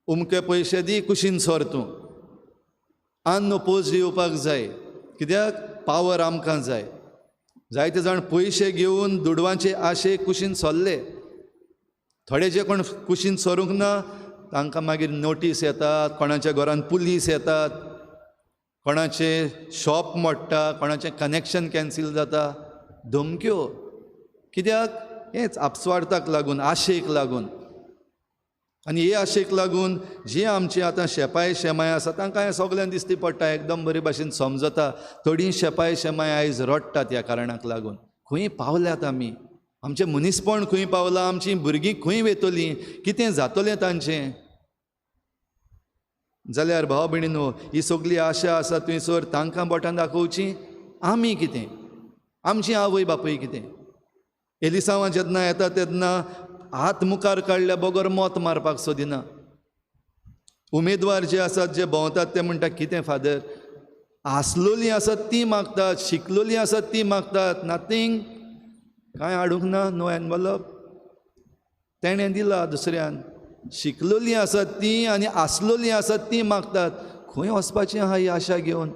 उमके पयशे दी कुशीन सोर तूं. अनओपोज्ड येवपाक जाय. कित्याक पावर आमकां जाय. जायते जाण पयशे घेवन दुडवांचे आशे कुशीन सरले. थोडे जे कोण कुशीन सरूंक ना तांकां मागीर नोटीस येतात, कोणाच्या घरान पुलीस येतात, कोणाचे शॉप मोडटा, कोणाचें कनेक्शन कॅन्सील जाता, धमक्यो. कित्याक हेच आपस्वार्थाक लागून, आशेक लागून. आनी हे आशेक लागून जी आमची आतां शेपाय शेमाय आसा तांकां हें सगळ्यांक दिश्टी पडटा, एकदम बरे भाशेन समजता. थोडीं शेपाय शेमाय आयज रडटात ह्या कारणाक लागून. खंय पावल्यात आमी, आमचें मनीसपण खंय पावलां, आमचीं भुरगीं खंय वेतलीं, कितें जातलें तांचें. जाल्यार भाव भयणीनो ही सगळी आशा आसा थंयसर तांकां बोटान दाखोवची. आमी कितें, आमची आवय बापूय कितें. एलिसांवां जेन्ना येता तेन्ना हात मुखार काडल्या बगर मोत मारपाक सोदिना. उमेदवार जे आसात जे भोंवतात ते म्हणटात कितें फादर, आसलोलीं आसात तीं मागतात, शिकलोलीं आसात तीं मागतात, नथींग, कांय हाडूंक ना, नो एनवलप. तेणें दिलां दुसऱ्यान. शिकलोलीं आसात तीं आनी आसलोलीं आसात तीं मागतात. खंय वचपाचें आहा ही आशा घेवन.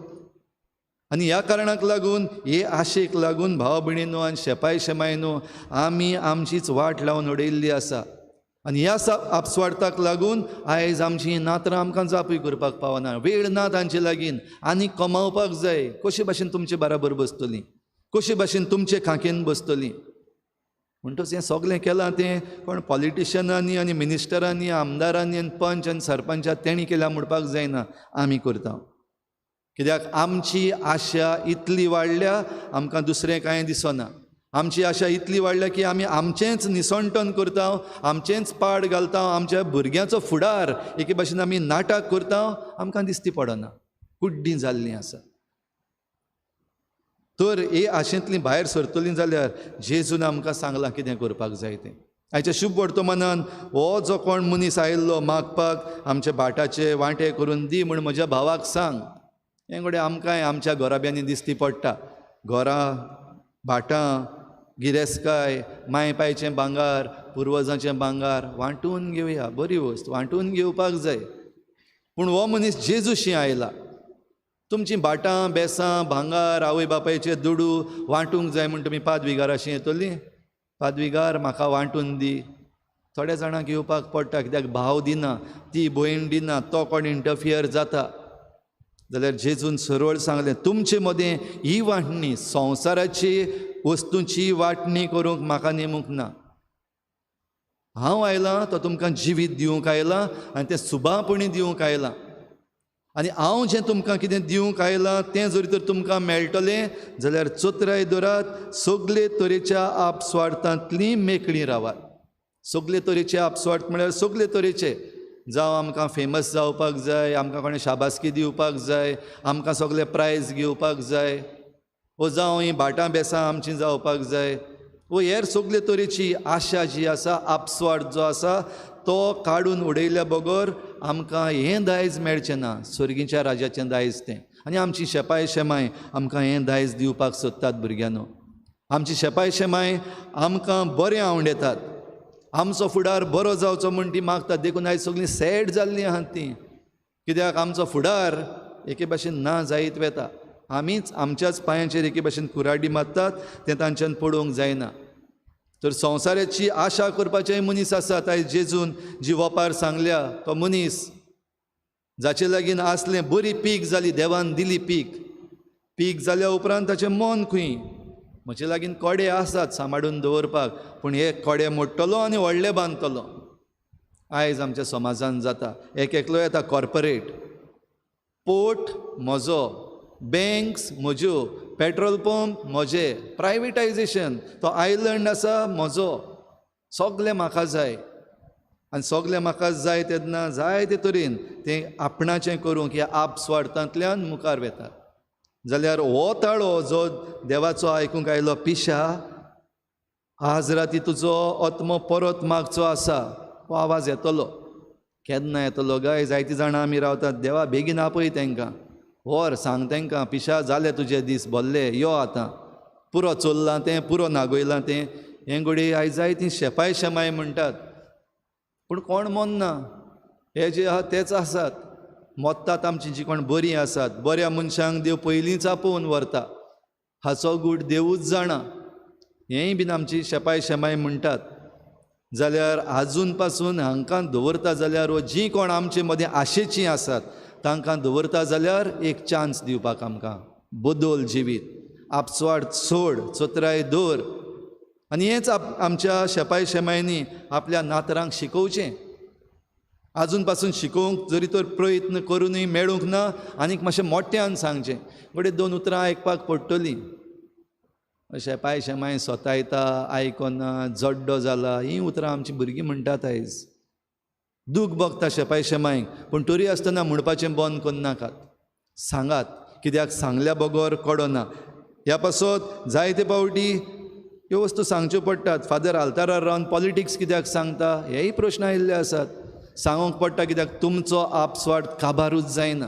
आनी ह्या कारणाक लागून हे आशेक लागून भाव भयणीनो आनी शेपाय शेमायनो आमी आमचीच वाट लावन उडयल्ली आसा. आनी ह्या आपस्वार्थाक लागून आयज आमचीं नात्रां आमकां जापूय करपाक पावना. वेळ ना तांचे लागीं. आनी कमावपाक जाय. कशे भाशेन तुमचे बराबर बसतलीं, कशे भाशेन तुमचे खांकेन बसतलीं. म्हणटच हें सगळें केलां तें पण पॉलिटिशनांनी आनी मिनिस्टरांनी, आमदारांनी आनी पंच आनी सरपंचां तेणी केल्या म्हणपाक जायना, आमी करता. कित्याक आमची आशा इतली वाडल्या आमकां दुसरें कांय दिसना. आमची आशा इतली वाडल्या की आमी आमचेंच निसंटन करता, आमचेंच पाड घालता, आमच्या भुरग्यांचो फुडार एके भाशेन आमी नाटक करता, आमकां दिश्टी पडना. कुड्डीं जाल्लीं आसा. तर हे आशेंतलीं भायर सरतलीं जाल्यार जेजून आमकां सांगलां कितें करपाक जाय तें. आयच्या शुभ वर्तमानान हो जो कोण मनीस आयिल्लो मागपाक आमच्या भाटाचे वांटे करून दी म्हूण म्हज्या भावाक सांग, हें घडये आमकांय आमच्या घोराब्यांनी दिश्टी पडटा. घरां, भाटां, गिरेस्काय, माय पायचें भांगार, पुर्वजांचें भांगार वांटून घेवया. बरी वस्त वांटून घेवपाक जाय. पूण हो मनीस जेजूशी आयला. तुमचीं भाटां, बेसां, भांगार, आवय बापायचे दुडू वांटूंक जाय म्हूण तुमी पादविगार अशीं येतलीं. पादविगार म्हाका वांटून दी. थोड्या जाणांक येवपाक पडटा कित्याक भाव दिना, ती भयण दिना, तो कोण इंटरफियर जाता. जाल्यार जेजून सरळ सांगलें तुमचे मदें ही वांटणी संवसाराची वस्तूंची वांटणी करूंक म्हाका नेमूंक ना. हांव आयलां तो तुमकां जिवीत दिवंक आयलां आनी तें सुभापणी दिवंक आयलां. आनी हांव जें तुमकां कितें दिवंक आयलां तें जरी तर तुमकां मेळटलें जाल्यार चोत्राय दोरात, सगळे तरेच्या आपस्वार्थांतलीं मेकळीं रावात. सगळे तरेचे आपस्वार्थ म्हळ्यार सगळे तरेचे. जावं आमकां फेमस जावपाक जाय, आमकां कोणें शाबासकी दिवपाक जाय, आमकां सगळे प्रायज घेवपाक जाय, वो जावं ही भाटां बेसां आमचीं जावपाक जाय, वो हेर सगळे तरेची आशा जी आसा, आपस्वार्थ जो आसा तो काडून उडयल्या बगर आमकां हें दायज मेळचें ना, स्वर्गीच्या राजाचें दायज तें. आनी आमची शेपाय शेमाय आमकां हें दायज दिवपाक सोदतात भुरग्यांनो. आमची शेपाय शेमाय आमकां बरें आवडटात, आमचो फुडार बरो जावचो म्हूण ती मागतात. देखून आयज सगळीं सॅड जाल्लीं आहात तीं. कित्याक आमचो फुडार एके भाशेन ना जायत वेता. आमीच आमच्याच पांयांचेर एके भाशेन कुराडी मारतात, तें तांच्यान पडोवंक जायना. तर संवसाराची आशा करपाचेय मनीस आसात. आयज जेजून जी वपार सांगल्या तो मनीस जाचे लागीं आसलें बरी पीक जाली, देवान दिली पीक जाल्या उपरांत ताचें मन खंय. म्हजे लागीं कोडे आसात सांबाळून दवरपाक, पूण हे कोडे मोडटलो आनी व्हडले बांदतलो. आयज आमच्या समाजान जाता. एकलो येता कॉर्पोरेट, पोर्ट म्हजो, बँक्स म्हज्यो, पेट्रोल पंप म्हजे, प्रायवेटायजेशन, तो आयलंड आसा म्हजो, सगळें म्हाका जाय. आनी सगळें म्हाका जाय तेन्ना जाय ते तरेन तें आपणाचें करूंक ह्या आप स्वार्थांतल्यान मुखार वेता. जाल्यार हो ताळो जो देवाचो आयकूंक आयलो पिशा, आज राती तुजो आत्मो परत मागचो आसा, हो आवाज येतलो. केन्ना येतलो गाय? जायतीं जाणां आमी रावतात, देवा बेगीन आपय तांकां, व्हर, सांग तांकां पिशा जाले तुजे दीस भल्ले, यो आतां, पुरो चोरलां तें, पुरो नागयलां तें. हें घोडी आयज जायतीं शेपाय शेमाय म्हणटात, पूण कोण मोन्ना. हे जे आहा तेच आसात, मोत्तात आमचीं जीं कोण बरीं आसात. बऱ्या मनशांक देव पयलींच आपोवन व्हरता, हाचो गूट देवूच जाणा. हेंय बीन आमची शेपाय शेमाय म्हणटात. जाल्यार आजून पासून हांकां दवरता जाल्यार, वो जीं कोण आमचे मदें आशेचीं आसात तांकां दवरता जाल्यार एक चान्स दिवपाक आमकां. बदल जिवीत, आपसवाड सोड, चोत्राय दवर. आनी हेंच आमच्या शेपाय शेमायनी आपल्या नातरांक शिकोवचें. आजून पासून शिकोवंक जरी तर प्रयत्न करूनय मेळूंक ना, आनीक मातशें मोठ्यान सांगचें. घोडे 2 उतरां आयकपाक पडटलीं. शेपाय शेमाय सोतायता, आयकना, जड्डो जाला, हीं उतरां आमची भुरगीं म्हणटात आयज. दूख भोगता शेपाय शेमायक, पूण तरी आसतना म्हणपाचें बंद करनाकात. सांगात, कित्याक सांगल्या बगोर कडना. ह्या पासत जायते फावटी ह्यो वस्तू सांगच्यो पडटात. फादर आल्तारार रावन पॉलिटिक्स कित्याक सांगता, हेय प्रश्न आयिल्ले आसात. सांगूंक पडटा कित्याक तुमचो आपस्वार्थ काबारूच जायना.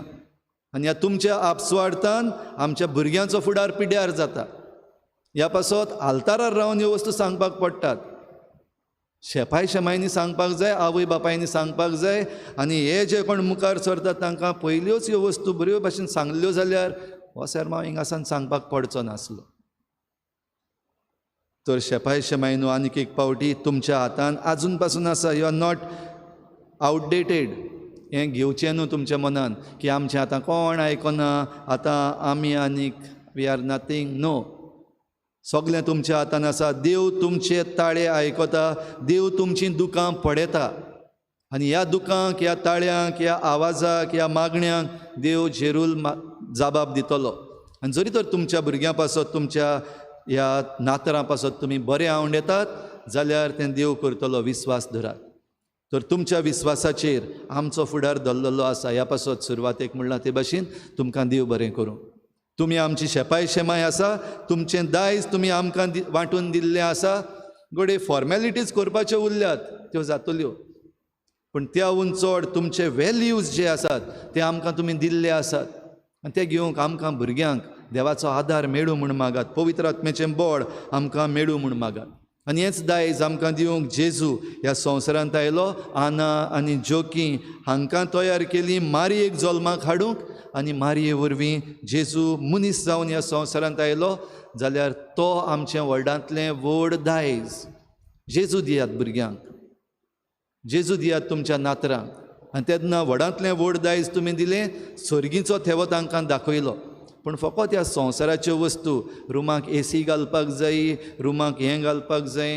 आनी ह्या तुमच्या आपस्वार्थान आमच्या भुरग्यांचो फुडार पिड्यार जाता. ह्या पासत आल्तारार रावन ह्यो वस्तू सांगपाक पडटात. शेपाय शेमायनी सांगपाक जाय, आवय बापायनी सांगपाक जाय. आनी हे जे कोण मुखार सरतात तांकां पयल्योच ह्यो वस्तू बऱ्यो भाशेन सांगल्यो जाल्यार हो सेरमांव हिंगासान सांगपाक पडचो नासलो. तर शेपाय शेमाय न्हू, आनीक एक फावटी तुमच्या हातान आजून पासून आसा. You are not outdated. हें घेवचें न्हू तुमच्या मनान की आमचें आतां कोण आयकना, आतां आमी आनीक वी आर नथींग. नो, सगळें तुमच्या हातान आसा. देव तुमचे ताळे आयकता, देव तुमचीं दुकां पळयता. आनी ह्या दुकांक, ह्या ताळ्यांक, ह्या आवाजाक, ह्या मागण्यांक देव झेरूल जाबाब दितलो. आनी जरी तर तुमच्या भुरग्यां पासत, तुमच्या ह्या नातरां पासत तुमी बरें आंवडेतात जाल्यार तें देव करतलो. विस्वास धरात. तर तुमच्या विस्वासाचेर आमचो फुडार दल्ललो आसा. ह्या पासत सुरवातेक म्हणलां ते भाशेन तुमकां देव बरें करूं. तुमी आमची शेपाय शेमाय आसा, तुमचें दायज तुमी आमकां वांटून दिल्लें आसा. घोडे फॉर्मेलिटीज करपाच्यो उरल्यात, त्यो जातल्यो. पूण त्याहून चड तुमचे वॅल्यूज जे आसात ते आमकां तुमी दिल्ले आसात. आनी ते घेवंक आमकां भुरग्यांक देवाचो आदार मेळूं म्हूण मागात. पवित्र आत्म्याचें बळ आमकां मेळूं म्हूण मागात. आनी हेंच दायज आमकां दिवंक जेजू ह्या संवसारांत आयलो. आना आनी जोकी हांकां तयार केली मारयेक जल्माक हाडूंक. आनी मारये वरवीं जेजू मनीस जावन ह्या संवसारांत आयलो जाल्यार तो आमचें व्हडांतलें व्हड दायज. जेजू दियात भुरग्यांक, जेजू दियात तुमच्या नातरांक. आनी तेन्ना व्हडांतलें व्हड दायज तुमी दिलें, सर्गीचो थेवो तांकां दाखयलो. पूण फकत ह्या संवसाराच्यो वस्तू, रुमाक एसी घालपाक जायी, रुमाक हें घालपाक जाय,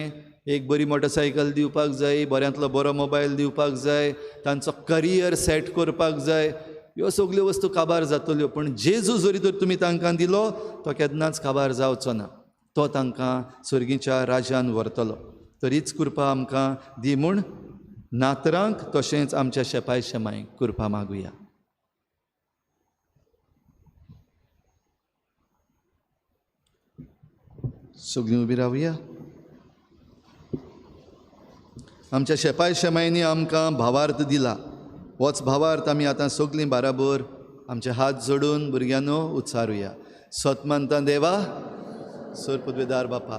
एक बरी मोटरसायकल दिवपाक जाय, बऱ्यांतलो बरो मोबायल दिवपाक जाय, तांचो करियर सेट करपाक जाय, ह्यो सगल्यो वस्तू काबार जातल्यो. पूण जेजू जरी तर तुमी तांकां दिलो तो केन्नाच काबार जावचो ना. तो तांकां सर्गीच्या राज्यान व्हरतलो. तर हीच कृपा आमकां दी म्हूण नातरांक तशेंच आमच्या शेपाय शेमायक कृपा मागुया. सगळीं उबी रावया. आमच्या शेपाय शेमायनी आमकां भावार्थ दिला. होच भावार्थ आमी आतां सगळीं बाराबर आमचे हात जोडून भुरग्यांनो उच्चारुया. सतमंता देवा, सर्पद्वेदार बापा,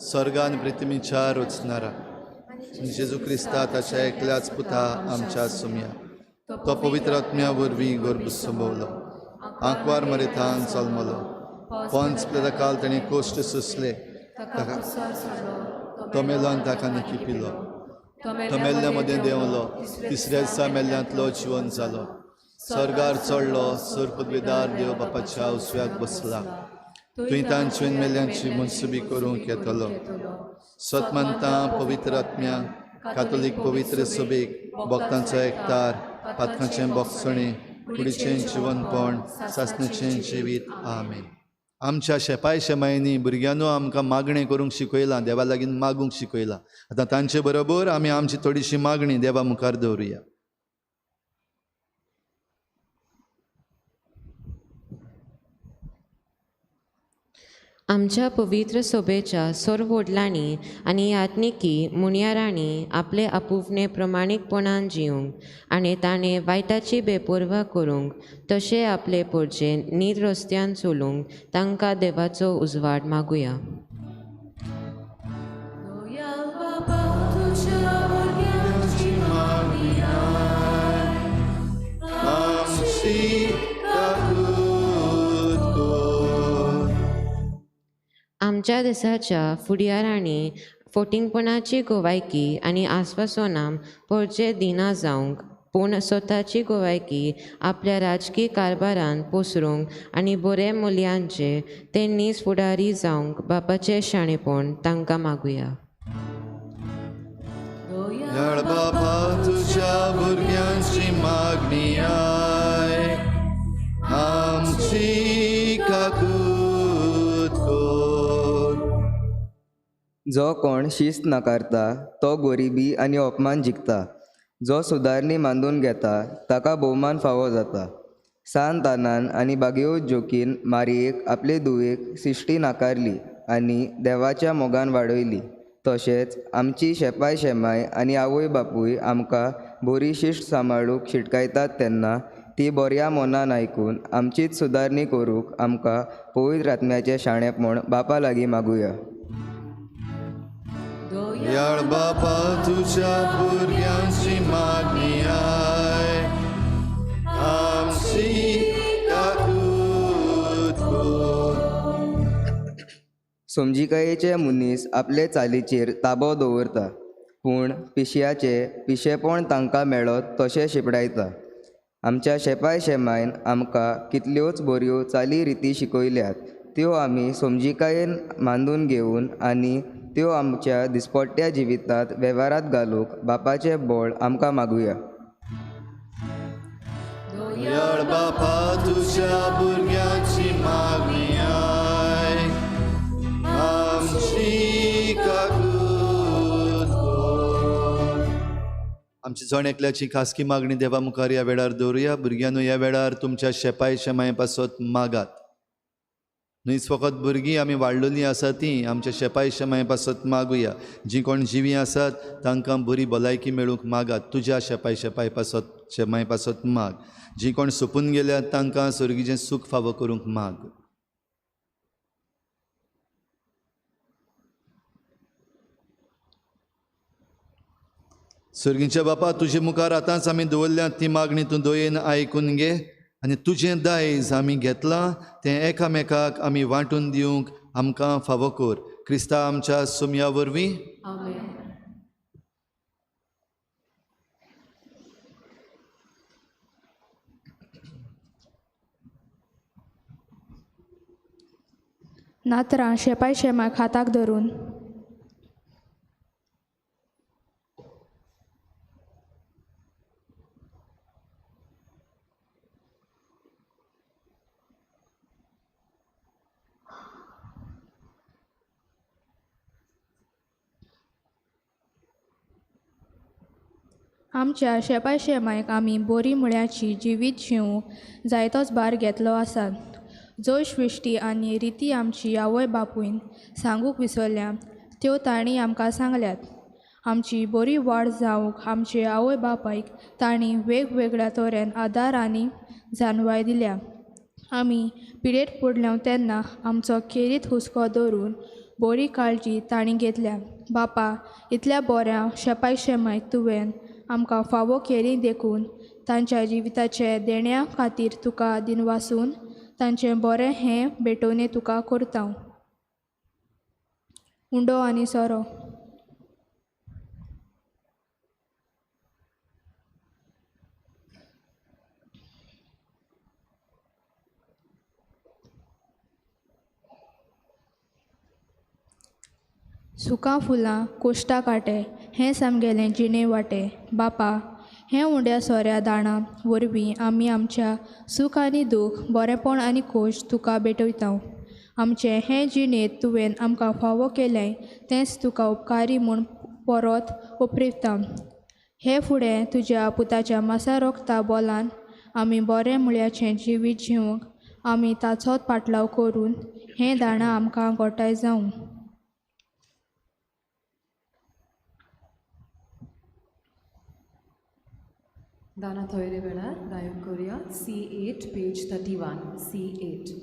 स्वर्गान पृथ्वीच्या रचणारा, जेजू क्रिस्ता ताच्या एकल्याच पुता आमच्या सुम्या, तो पवित्र आत्म्या वरवीं गर्भ संभवलो, आंकवार मरेथान जल्मलो, पंच काल ताणें कोश्ट सोंसले, तो मेलो आनी ताका निकी पिलो, तो मेल्ल्या मदें देंवलो, तिसऱ्या दिसा मेल्ल्यांतलो जिवन जालो, स्वर्गार चडलो, सर्पद्वेदार देव बापाच्या उजव्याक बसला, थंय तांचेन मेल्ल्यांची मनसुबी करूंक येतलो. सतमंता पवित्र आत्म्या, कातोलीक पवित्र सभेक, भक्तांचो एकतार, पातकांचें भोगसणें, कुडीचें जिवनपण, सासणेचें जिवीत. आमेन. आमच्या शेपाय शेमायनी भुरग्यांनो आमकां मागणें करूंक शिकयलां, देवा लागीं मागूंक शिकयलां. आतां तांचे बरोबर आमी आमची थोडीशी मागणी देवा मुखार दवरुया. आमच्या पवित्र सोबेच्या सर्व वडलांनी आनी यात्निकी मुनियारांनी आपले आपुफणे प्रमाणीकपणान जिवंक आनी ताणें वायटाची बेपर्वा करूंक तशें आपले पोरचें नीत रस्त्यान चलूंक तांकां देवाचो उजवाड मागुया. आमच्या देशाच्या फुडाऱ्यांनी फटिंगपणाची गोवायकी आनी आस्वासनां पोरचे दिना जावंक पूण स्वताची गोवायकी आपल्या राजकीय कारभारान पसरूंक आनी बरे मुल्यांचे ते नीज फुडारी जावंक बापाचें शाणेपण तांकां मागुया. बापा तुझ्या भुरग्यांची मागणी आय, आमची काकूट कोर. जो कोण शिस्त नाकारता तो गरिबी आनी अपमान जिखता. जो सुदारणी मांडून घेता ताका भोवमान फावो जाता. सांत आनान आनी बागेओ जोकीन मारयेक आपले धुवेक सिश्टी नाकारली आनी देवाच्या मोगान वाडयली. तशेंच आमची शेपाय शेमाय आनी आवय बापूय आमकां बरी शिश्ट सांबाळूंक शिटकायतात तेन्ना ती बऱ्या मोनान आयकून आमचीच सुदारणी करूंक आमकां पवित्र आत्म्याचें शाणेपण बापा लागीं मागुया. याळ बापा तुझ्या भुरग्यांची मागणी आय, आमची काकूट कोर. समजिकायेचे मनीस आपले चालीचेर ताबो दवरता पूण पिशयाचे पिशेपण तांकां मेळत तशें शिपडायता. आमच्या शेपाय शेमायन आमकां कितल्योच बऱ्यो चाली रिती शिकयल्यात त्यो आमी समजिकायेन मांडून घेवन आनी त्यो आमच्या दिसपट्ट्या जिवितांत वेव्हारांत घालूंक बापाचें बळ आमकां मागुया. याळ बापा तुझ्या भुरग्यांची मागणी आय, आमची काकूट कोर. आमची जण एकल्याची खासगी मागणी देवा मुखार ह्या वेळार दवरुया. भुरग्यांनो, ह्या वेळार तुमच्या शेपाय शेमाये पासत मागात. न्हयच फकत भुरगीं आमी वाडलेलीं आसा तीं आमच्या शेपाय शेमाये पासत मागुया. जीं कोण जिवीं आसात तांकां बरी भलायकी मेळूंक मागात. तुज्या शेपाय पासत शेमाये पासत माग. जीं कोण सोंपून गेल्यात तांकां सर्गीचें सूख फावो करूंक माग. सर्गीच्या बापा, तुजे मुखार आतांच आमी दवरल्यात ती मागणी तूं दयेन आयकून घे आनी तुजें दायज आमी घेतलां तें एकामेकाक आमी वांटून दिवंक आमकां फावो कर. क्रिस्ता आमच्या सुमया वरवीं. आमेन. नातरां शेपाय शेमाक हाताक धरून आमच्या शेपाय शेमायक आमी बरी मुळ्याची जिवीत जिवूंक जायतोच भार घेतलो आसा. जो श्रिश्टी आनी रिती आमची आवय बापूयन सांगूंक विसरल्या त्यो तांणी आमकां सांगल्यात. आमची बरी वाड जावंक आमचे आवय बापायक तांणी वेगवेगळ्या तरेन आदार आनी जानवाय दिल्या. आमी पिडेर पडल्या तेन्ना आमचो खेरीत हुस्को धरून बरी काळजी तांणी घेतल्या. बापा, इतल्या बऱ्या शेपाय शेमाय तुवें आमकां फावो केली देखून तांच्या जिविताचे देण्या खातीर तुका दिनवासून तांचें बरें हें भेटोवने तुका करता. उंडो आनी सोरो. सुकां फुलां कोश्टा काटे हें सामगेलें जिणे वाटे. बापा, हें उंड्या सोऱ्या दाणां वरवीं आमी आमच्या सूख आनी दूख बरेंपण आनी खोश तुका भेटयता. आमचें हें जिणेंत तुवें आमकां फावो केलें तेंच तुका उपकारी म्हूण परत उप्रिता. हे फुडें तुज्या पुताच्या मासा रोगता बोलान आमी बरें मुळ्याचें जिवीत जिवंक आमी ताचोच पाटलाव करून हें दाणां आमकां गोठाय जावं. दाना थोयरे वेळार गायन करुया C8 पेज 31 C8.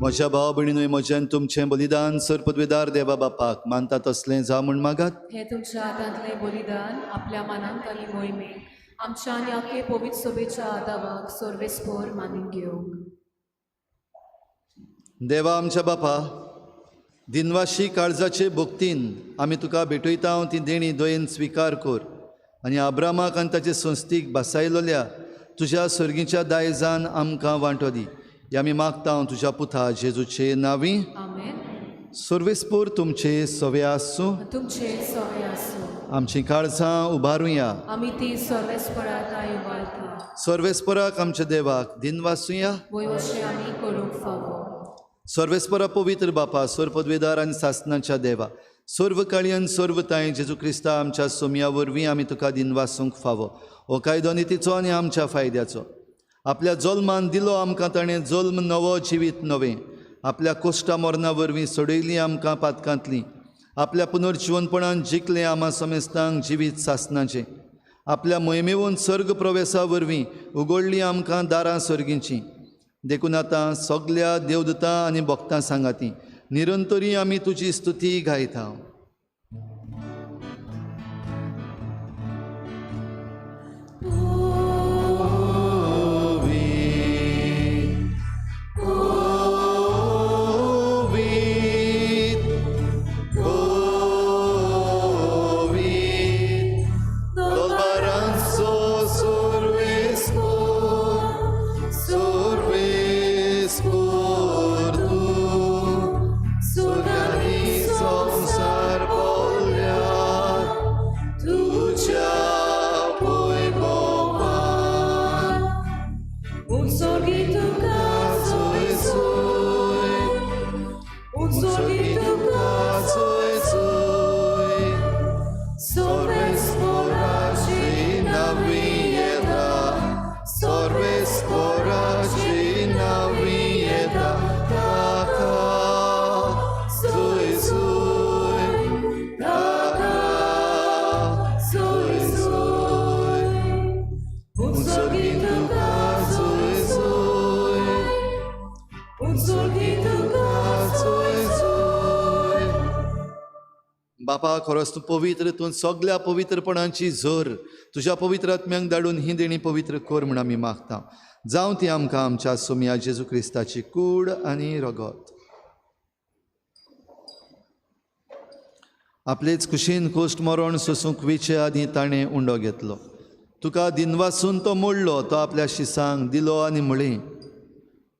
म्हज्या भाव भयणीनूय म्हज्यान तुमचें बलिदान सरपदवेदार देवा बापाक मानता तसलें जा म्हूण मागात. हे तुमच्या हातांतलें बलिदान आपल्या मनांत आनी मोहिमेक आमच्या आनी आख्खे पवित्र सभेच्या आदावाक सर्वेस्पर मानून घेवंक. देवा आमच्या बापा, दिनवाशी काळजाचे भोगतीन आमी तुका भेटयता ती देणी दोयेन स्विकार कर आनी अब्रामाक आनी ताचे संस्थीक बसायलोल्या तुज्या सर्गीच्या दायजान आमकां वांटो दी. हे आमी मागता तुज्या पुता जेजूचे नांवी. आमेन. सर्वेस्पर तुमचे सवे आसूं. तुमचे सवे आसूं. आमची काळजां उबारुया. आमी ती सर्वेस्पराक उबारता. सर्वेस्पराक आमच्या देवाक दिनवासुया. वय अशें आमी करूंक फावो. सर्वेस्परा पवित्र बापा, सरपदवेदार आनी सासनाच्या देवा, सर्व काळयेन सर्वताय जेजू क्रिस्ता आमच्या सोम्या वरवीं आमी तुका दिनवासूंक फावो. हो कायदो नितीचो आनी आमच्या फायद्याचो. आपल्या जल्मान दिलो आमकां ताणें जल्म नवो जिवीत नवें. आपल्या कोश्टा मरणा वरवीं सोडयलीं आमकां पातकांतलीं. आपल्या पुनर्जिवनपणान जिखलें आमा समेस्तांक जिवीत सासनाचें. आपल्या मोहिमेवून सर्ग प्रवेशा वरवीं उगडलीं आमकां दारां सर्गींचीं. देखून आतां सगल्या देवदूतां आनी भक्तां सांगाती निरंतरी आमी तुजी स्तुती गायता. बापा, खरोच तूं पवित्र, तूं सगल्या पवित्रपणाची झर तुज्या पवित्र आत्म्यांक धाडून ही देणी पवित्र कर म्हूण आमी मागता. जावं ती आमकां आमच्या सोम्या जेजू क्रिस्ताची कूड आनी रगत. आपलेच कुशीन कोश्ट मरण सोसूंक वेचे आदी ताणें उंडो घेतलो. तुका दिनवासून तो मोडलो, तो आपल्या शिसांक दिलो आनी म्हळें,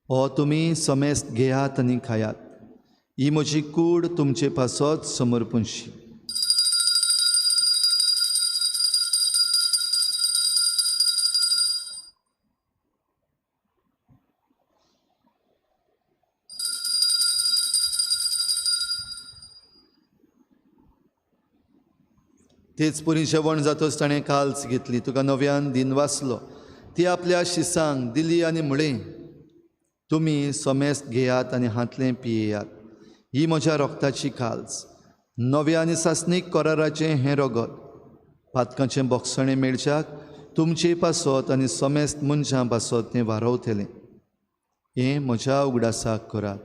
हो तुमी समेस्त घेयात आनी खायात. ही म्हजी कूड तुमचे पासत समर्पणशी. तेच पुरी जेवण जातच ताणें काल्स घेतली, तुका नव्यान दिन वाचलो. ती आपल्या शिसांक दिली आनी म्हळें, तुमी सोमेस्त घेयात आनी हातलें पियेयात. ही म्हज्या रोगताची काल्स, नव्या आनी सासणीक कराराचें हें रगत. पातकांचें बोगसणें मेळच्याक तुमची पासत आनी सोमेस्त मनशां पासत तें वारवतलें. हें म्हज्या उगडासाक करात.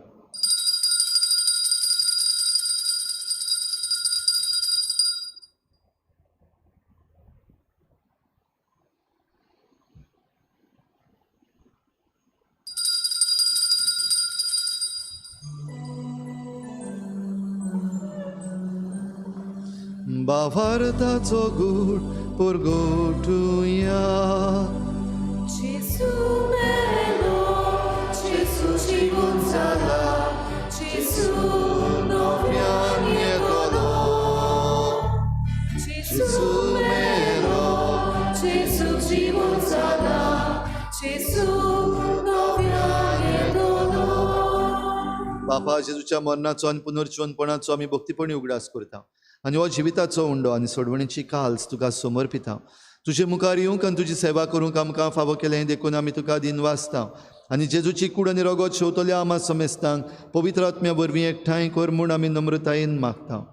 भावार्थाचो गूढ परगटुया. Gesù bello, Gesù জীবন जाला, Gesù নव्यान येतलो. Gesù bello, Gesù জীবন जाला, Gesù नव्यान येतलो. बापा जेजूच्या मरणाचो आनी पुनर्जीवनपणाचो आमी भक्तीपणी उगडास करता आनी हो जिविताचो उंडो आनी सोडवणेची काल्स तुका समर्पिता. तुजे मुखार येवंक आनी तुजी सेवा करूंक आमकां फावो केलें देखून आमी तुका दिन वाचता. आनी जेजूची कूड आनी रगत शेवतल्या आमा समेस्तांक पवित्र आत्म्या वरवीं एकठांय कर म्हूण आमी नम्रतायेन मागता.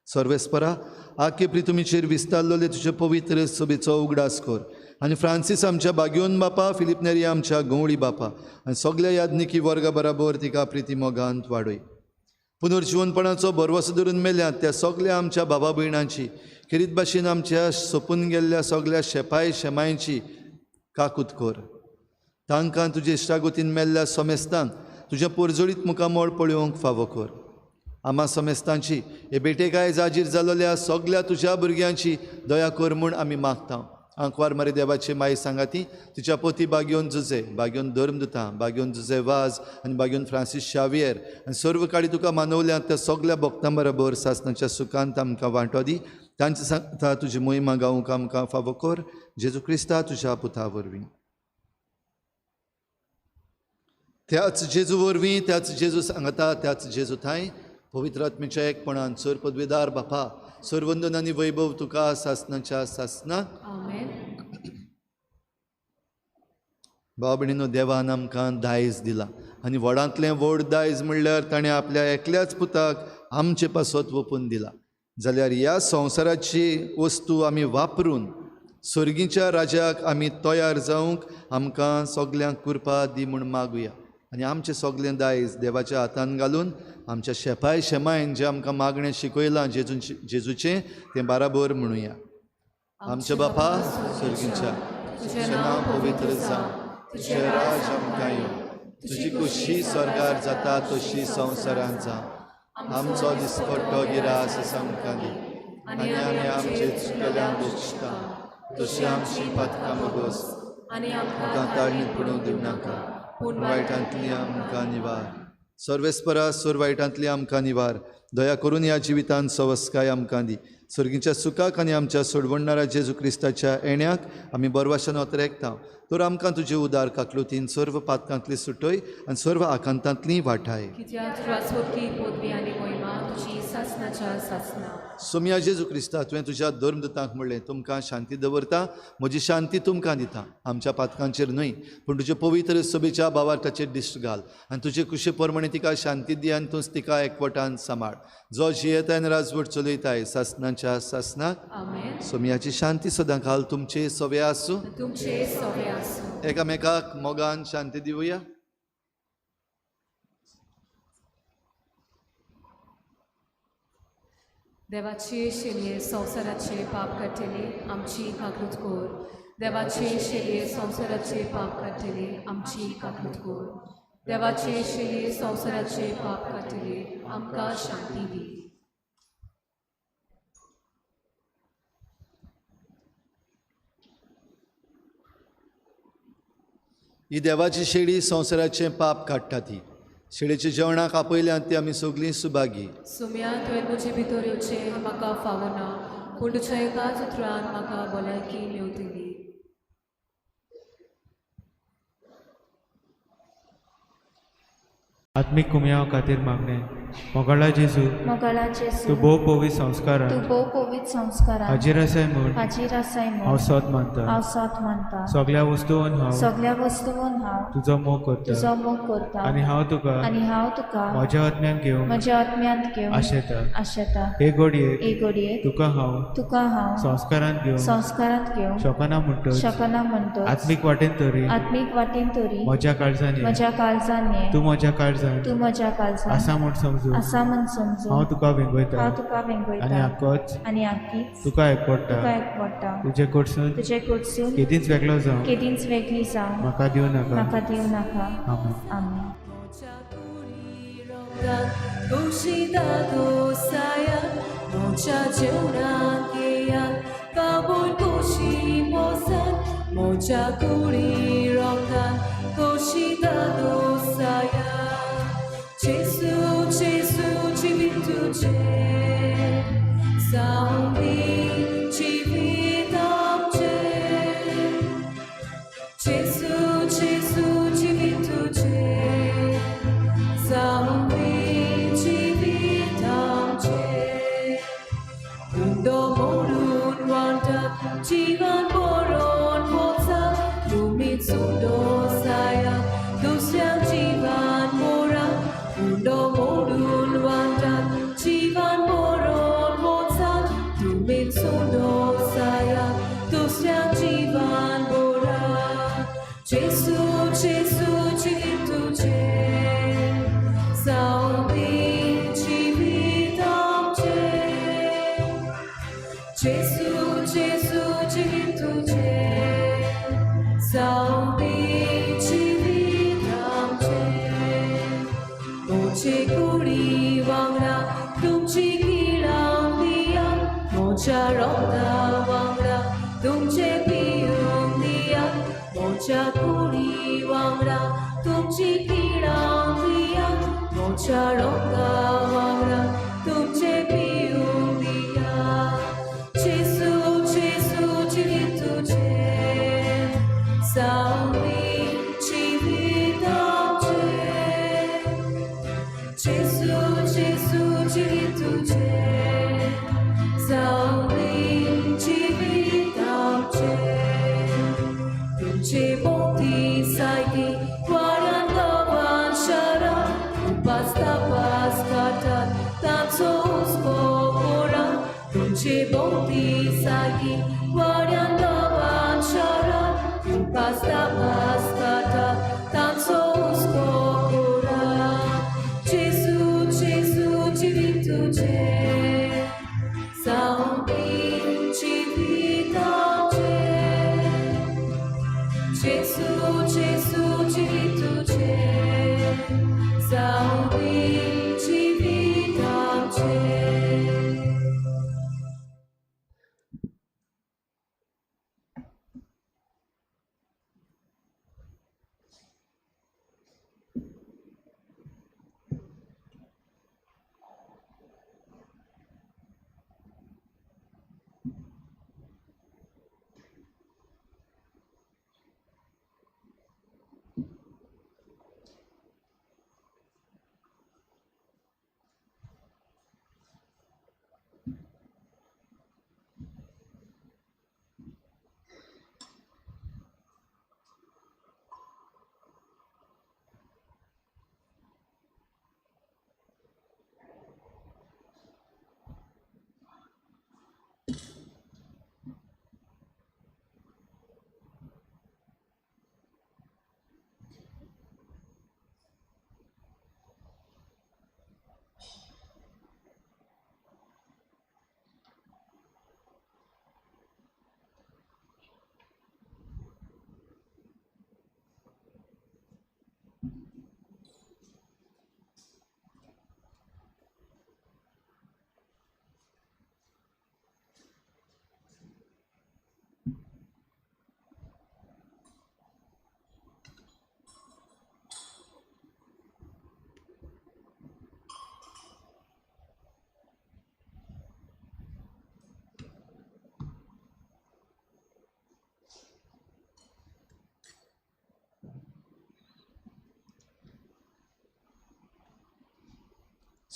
सर्वेस्परा, आख्खे प्रितुमीचेर विस्तारलोले तुजे पवित्र सभेचो उगडास कर. आनी फ्रांसीस आमच्या बागयोन बापा, फिलिप नेरी आमच्या गवळी बापा आनी सगळ्या यादनिकी वर्गा बराबर तिका प्रिती मोगांत वाडय. पुनर्जीवनपणाचो भरवसो धरून मेल्यात त्या सगळ्या आमच्या बाबा भयणांची, खेरीत भाशेन आमच्या सोपून गेल्ल्या सगळ्या शेपाय शेमायची काकूत कर. तांकां तुजे इश्टागोतीन मेल्ल्या समेस्तांक तुज्या परजोळीत मुखामोळ पळोवंक फावो कर. आमा समेस्तांची हे बेटेकाय जाजीर जालोल्या सगळ्या तुज्या भुरग्यांची दया कर म्हूण आमी मागता. आंकवार मारी देवाचे माई सांगाती तुज्या पोती बागयोन जुजे, बागयोन धर्मदुतां, बागयोन जुजे वाज आनी बागयोन फ्रांसीस शावियर आनी सर्व काळी तुका मानवल्या त्या सगळ्या भक्तां बरोबर सासणाच्या सुखांत आमकां वांटो दी. तांचे सांगता तुजी मोहिमा गावूंक आमकां फावो कर. जेजू क्रिस्ता तुज्या पुता वरवीं. त्याच जेजू वरवीं, त्याच जेजू सांगता, त्याच जेजू थंय पवित्र आत्मेच्या एकपणान सर पदवीदार बापा, सर्वंदन आनी वैभव तुका सासणाच्या सासणाक. आमेन. भाव भयणीनो, देवान आमकां दायज दिला आनी व्हडांतलें व्हड दायज म्हणल्यार ताणें आपल्या एकल्याच पुताक आमचे पासत ओपून दिला. जाल्यार ह्या संवसाराची वस्तू आमी वापरून सर्गीच्या राजाक आमी तयार जावंक आमकां सगल्यांक कृपा दी म्हूण मागुया. आनी आमचें सगलें दायज देवाच्या हातान घालून आमच्या शेपाय शेमायन जें आमकां मागणें शिकयलां जेजूचें तें बाराबर म्हणुया. आमच्या बापा सर्गीच्या, तुजें नांव पवित्र जावं, तुजें राज आमकां येवं, तुजी कुशी स्वर्गार जाता तशी संवसारांत जावं. आमचो दिसपट्टो गिरास आमकां दी आनी आमी आमचे चुकल्यांक बक्षिता, तशी आमची पातकां मागोस आनी आमकां ताळणीत पडूंक दिवं नाका, पूण वायटांतली आमकां निवार. सर्वेस्परा, सर वायटांतली आमकां निवार. दया करून ह्या जिवितांत सवस्काय आमकां दी. सर्गीच्या सुखाक आनी आमच्या सोडवणाऱ्या जेजू क्रिस्ताच्या येण्याक आमी बरवाशान वतरेकता. तर आमकां तुजे उदार काकलुतीन सर्व पातकांतली सुटय आनी सर्व आकांतांतली वाटाय. कित्याक तुजी पदवी आनी मोहिमा तुजी सासणाच्या सासणा. सोम्या जेजू क्रिस्ता, तुवें तुज्या धर्मदुतांक म्हणलें, तुमकां शांती दवरता, म्हजी शांती तुमकां दिता. आमच्या पातकांचेर न्हय पूण तुजे पवित्र सभेच्या भावार्थाचेर दिश्ट घाल आनी तुजे कुशे प्रमाणे तिका शांती दी आनी तूंच तिका एकवटान सांबाळ. जो जियेताय आनी राजवट चलयताय सासणाच्या सासणाक. आमेन. सोम्याची शांती सदां घाल तुमचे सवे आसूं. तुमचे सवे आसूं. एकामेकाक मोगान शांती दिवया. देवाचे शेलये संवसाराचे पाप काडटले आमची काकूत कोर. देवाचे शेलये संवसाराचे पाप काडटले आमची काकूत कोर. देवाचे शेलये संवसाराचे पाप काडटले आमकां शांती दी. ही देवाची शेळी संवसाराचें पाप काडटा. ती शेळेच्या जेवणाक आपयल्यात ती आमी सगळीं सुभागी. सुम्या तुवें म्हजे भितर येवचें म्हाका फावो ना, पूण तुज्या एकाच उतरान म्हाका भलायकी मेवतली. आत्मीक कुमयाव खातीर मागणें. मोगाळा जेजू मोगाळा तूं जेजू भोव पवित संस्कारान तूं भोव पवित संस्कारान हाजीर आसाय म्हूण हाजीर आसाय हांव म्हूण सत मानता हांव सत मानता सगळ्या वस्तूंन हांव सगळ्या वस्तूंन हांव तुजो मोग करता तुजो मोग करता आनी हांव तुका आनी हांव तुका म्हज्या आत्म्यान घेवन म्हज्या आत्म्यांत घेवन आशेता आशेता हे घडयेक एक घडयेक तुका हांव हांव संस्कारान घेवन संस्कारांत घेवन शकना म्हणटच शकना म्हणटो आत्मीक वाटेन तरी आत्मीक वाटेन तरी म्हज्या काळजान ये. म्हज्या काळजान ये तूं म्हज्या काळजान तूं म्हज्या काळजान आसा म्हूण समजू आसा म्हूण समजू हांव तुका वेंगयता हांव तुका आनी वेंगयता आक्कोच आनी आख्खीच तुका एकपडटा तुका एकवटा तुजे कडसून तुजे कडसून केदींच वेगळो जावं केदींच वेगळी जावं म्हाका दिवं नाका म्हाका दिवं नाका आमेन. आमेन. Cuidado, saia, mocha jeunangia, kabul koshi mosan, mocha kuri rokan, cuidado, saia. Jesus, Jesus, chivitu che, saumi, chivitam che. Jesus, Jesus, chivitu che, saumi. Jivan boron boza, lumit sundo saya, dusyang jivan bora, undo modun wandan, jivan boron boza, lumit sundo saya, dusyang jivan bora. Jesu, Jesu, chivitu che, saumi chivitam che. Jesu, Jesu, chivitu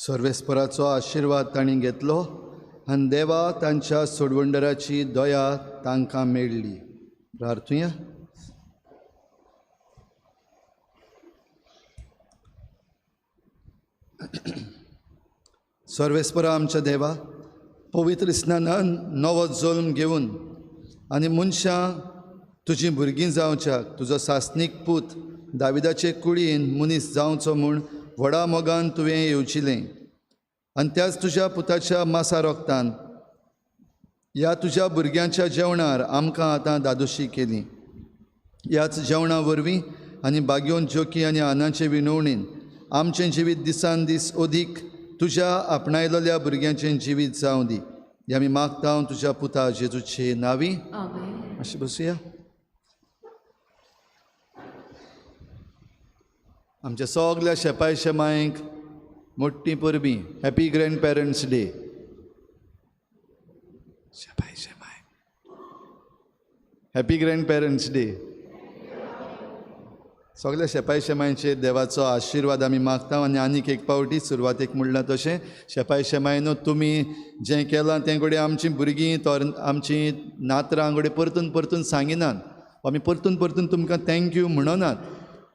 सर्वेस्पराचो आशिर्वाद तांणी घेतलो आनी देवा तांच्या सोडवंडराची दया तांकां मेळ्ळी. प्रार्थुया. सर्वेस्परा आमच्या देवा, पवित्र स्नानान नवो जल्म घेवन आनी मनशां तुजीं भुरगीं जावच्याक तुजो सासनीक पूत दाविदाचे कुडीन मनीस जावचो म्हूण व्हडा मोगान तुवें येवचिलें आनी त्याच तुज्या पुताच्या मासा रोगतान ह्या तुज्या भुरग्यांच्या जेवणार आमकां आतां दादोशी केली. ह्याच जेवणा वरवीं आनी बागयोन जोकी आनी आनाचे विनवणेन आमचें जिवीत दिसान दीस अदीक तुज्या आपणायलेल्या भुरग्यांचें जिवीत जावं दी. हें आमी मागता तुज्या पुता जेजूचे नांवी. आमेन. अशें बसुया. आमच्या सगल्या शेपाय शेमायंक मोठी परबीं हॅपी ग्रँड पेरंट्स डे. शेपाय शेमाय हॅपी ग्रँड पेरंट्स डे. सगल्या शेपाय शेमायचे देवाचो आशिर्वाद आमी मागता आनी आनीक एक फावटी सुरवातेक म्हणलां तशें शेपाय शेमायनो तुमी जें केलां तें घडये आमचीं भुरगीं आमचीं नातरां घडये परतून परतून सांगिनात. आमी परतून परतून तुमकां थँक्यू म्हणनात.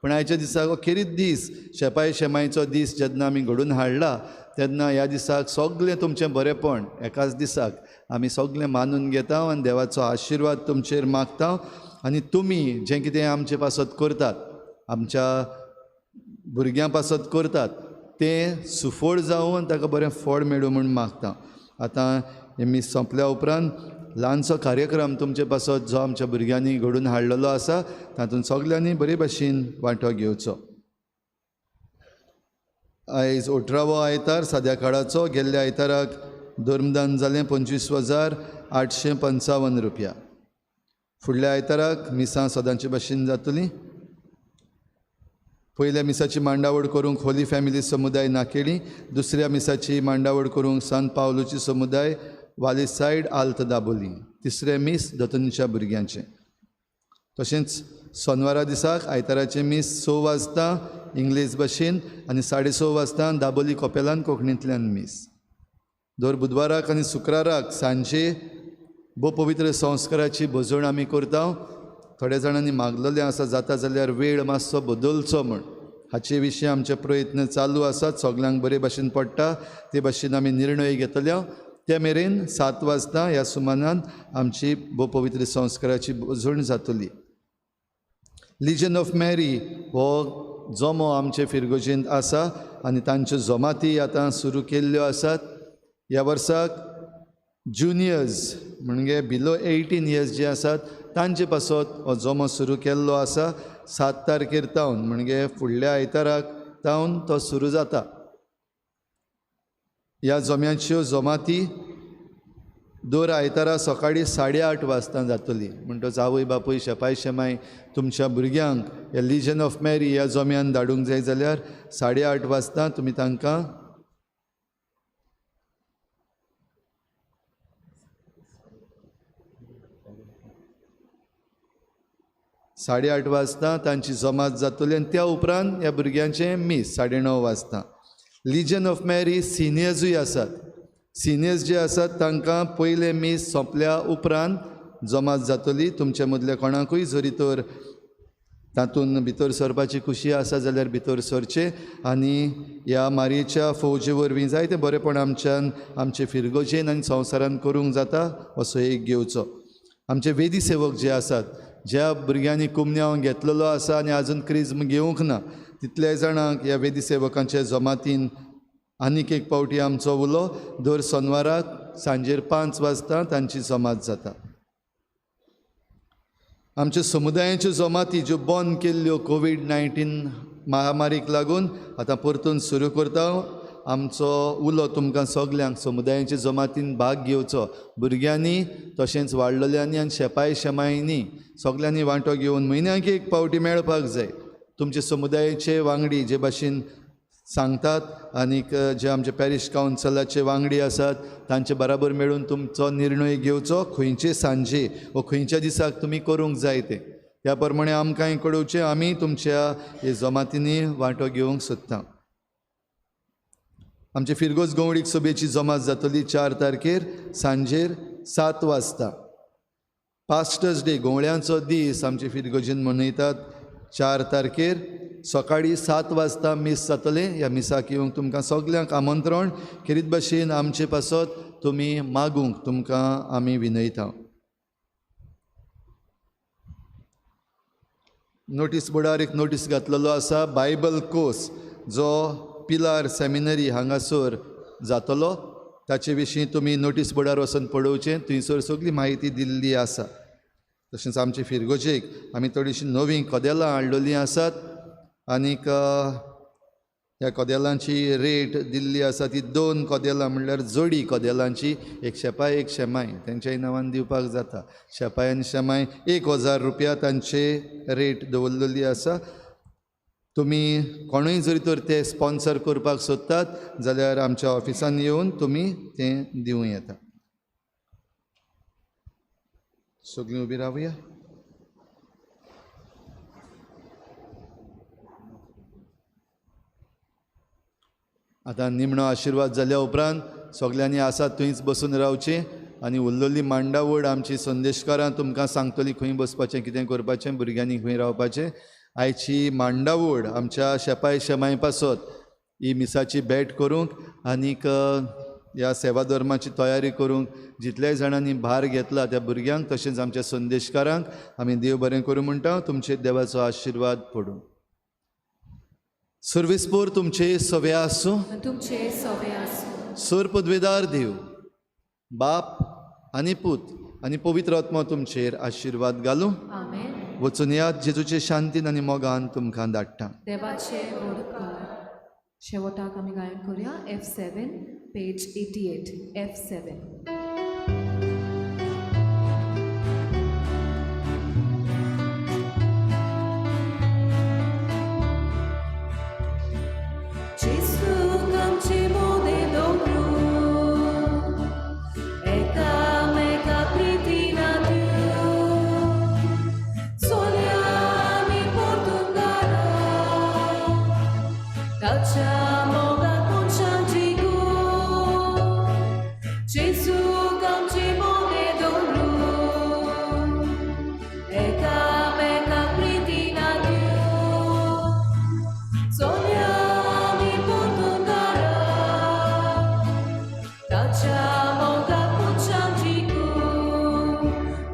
पण आयच्या दिसाक अखेरीत दीस शेपाय शेमायचो दीस जेन्ना आमी घडोवन हाडला तेन्ना ह्या दिसाक सगळें तुमचें बरेंपण एकाच दिसाक आमी सगळें मानून घेता आनी देवाचो आशिर्वाद तुमचेर मागता. आनी तुमी जें कितें आमचे पासत करतात, आमच्या भुरग्यां पासत करतात, तें सुफोळ जावं आनी ताका बरें फळ मेळूं म्हूण मागता. आतां हे मीस सोंपल्या उपरांत ल्हानसो कार्यक्रम तुमचे पासत जो आमच्या भुरग्यांनी घडोवन हाडलेलो आसा तातूंत सगल्यांनी बरे भशेन वांटो घेवचो. आयज 18वो आयतार सद्या काळाचो. गेल्ल्या आयताराक धर्मदान जालें 25,855 रुपया. फुडल्या आयताराक मिसां सदांचे भशेन जातलीं. पयल्या मिसाची मांडावळ करूंक होली फॅमिली समुदाय नाकेळी, दुसऱ्या मिसाची मांडावळ करूंक सान पावलोची समुदाय वालीसायड आल्त दाबोली, तिसरें मीस दोतोनीच्या भुरग्यांचें. तशेंच सोनवारा दिसाक आयताराचें मीस 6 वाजता इंग्लीश भाशेन आनी 6:30 वाजता दाबोली कोपेलान कोंकणींतल्यान मीस. दर बुधवाराक आनी शुक्राराक सांजे भोव पवित्र संस्काराची भोजवण आमी करता. थोड्या जाणांनी मागलेलें आसा जाता जाल्यार वेळ मातसो बदलचो म्हूण. हाचे विशीं आमचे प्रयत्न चालू आसात. सगल्यांक बरे भाशेन पडटा ते भाशेन आमी निर्णय घेतल्या. ते मेरेन 7 वाजता ह्या सुमारान आमची भोव पवित्र संस्काराची भोजवण जातली. लिजन ऑफ मॅरी हो जोमो आमचे फिरगोजेंत आसा आनी तांच्यो जमाती आतां सुरू केल्ल्यो आसात. ह्या वर्साक ज्युनियर्स म्हणजे बिलो 18 इयर्स जे आसात तांचे पासत हो जोमो सुरू केल्लो आसा. 7 तारखेर तावन म्हणजे फुडल्या आयताराक तावन तो सुरू जाता. ह्या जोम्याच्यो जमाती दर आयतारा सकाळीं 8:30 वाजता जातली. म्हणटच आवय बापूय शेपाय शेमाय तुमच्या भुरग्यांक ह्या लिजन ऑफ मॅरी ह्या जोम्यान धाडूंक जाय जाल्यार 8:30 वाजता तुमी तांकां साडे 8 वाजता तांची जमात जातली आनी त्या उपरांत ह्या भुरग्यांचें मीस 9:30 वाजता. लिजन ऑफ मॅरी सिनियर्सूय आसात. सिनियर्स जे आसात तांकां पयले मीस सोंपल्या उपरांत जमात जातली. तुमचे मदले कोणाकूय जरी तर तातूंत भितर सरपाची खुशी आसा जाल्यार भितर सरचे आनी ह्या मारयेच्या फौजे वरवीं जायते बरेपण आमचे फिरगोजेन आनी संवसारान करूंक जाता असो एक घेवचो. आमचे वेदी सेवक जे आसात, ज्या भुरग्यांनी कुमन्यांव घेतलेलो आसा आनी आजून क्रिज्म घेवंक ना, तितले जाणांक ह्या वेदी सेवकांच्या जमातीन आनीक एक फावटी आमचो उलो दर सोनवाराक सांजेर 5 वाजता तांची जमात जाता. आमच्या समुदायाच्यो जमाती ज्यो बंद केल्ल्यो कोविड-19 महामारीक लागून आतां परतून सुरू करता. आमचो उलो तुमकां सगल्यांक समुदायाच्या जमातीन भाग घेवचो. भुरग्यांनी तशेंच वाडलेल्यांनी आनी शेपाय शेमायनी सगल्यांनी वांटो घेवन म्हयन्याक एक फावटी मेळपाक जाय. तुमचे समुदायाचे वांगडी जे भाशेन सांगतात आनीक जे आमचे पॅरिश कावन्सिलाचे वांगडी आसात तांचे बराबर मेळून तुमचो निर्णय घेवचो खंयचे सांजे वा खंयच्या दिसाक तुमी करूंक जाय ते. त्या प्रमाणे आमकांय कळोवचें. आमी तुमच्या हे जमातींनी वांटो घेवंक सोदता. आमचे फिरगोज गवळीक सभेची जमात जातली 4 तारखेर सांजेर 7 वाजता. पास्टर्स डे गवळ्यांचो दीस आमचे फिरगोजीन मनयतात 4 तारखेर सकाळी 7 वाजता मीस जातलें. ह्या मिसाक येवंक तुमकां सगल्यांक आमंत्रण. खेरीत भाशेन आमचे पासत तुमी मागूंक तुमकां आमी विनयता. नोटीस बोर्डार एक नोटीस घातलेलो आसा. बायबल कोर्स जो पिलार सेमिनरी हांगासर जातलो ताचे विशीं तुमी नोटीस बोर्डार वचून पळोवचें. थंयसर सगळी म्हायती दिल्ली आसा. तशेंच आमचे फिरगोजेक आमी थोडीशीं नवीं कदेलां हाडलेलीं आसात आनीक ह्या कदेलांची रेट दिल्ली आसा ती 2 कदेलां म्हणल्यार जोडी कदेलांची 1 शेपाय 1 शेमाय तेंच्याय नांवान दिवपाक जाता. शेपाय आनी शेमाय 1000 रुपया तांचे रेट दवरलेली आसा. तुमी कोणूय जरी तर ते स्पॉन्सर करपाक सोदतात जाल्यार आमच्या ऑफिसान येवन तुमी तें दिवं येता. सगळीं उबी रावया. आतां निमणो आशिर्वाद जाल्या उपरांत सगल्यांनी आसात थंयच बसून रावचें आनी उरलेली मांडावळ आमची संदेशकारां तुमकां सांगतलीं खंय बसपाचें कितें करपाचें भुरग्यांनी खंय रावपाचें. आयची मांडावळ आमच्या शेपाय शेमाय पासत ही मिसाची भेट करूंक आनीक ह्या सेवा धर्माची तयारी करूंक जितल्याय जाणांनी भार घेतला त्या भुरग्यांक तशेंच आमच्या संदेशकारांक आमी देव बरें करूं म्हणटा. तुमचे देवाचो आशिर्वाद पडूं. सर्विसपोर तुमचे सवे आसूं. तुमचे सवे आसूं. सर पदवेदार देव बाप आनी पूत आनी पवित्र आत्मा तुमचेर आशिर्वाद घालूं. आमेन. वचून यात जेजूचे शांतीन आनी मोगान तुमकां धाडटा. देवाचे वडकार. शेवटाक आमी गायन करूया F7 page 88 F7.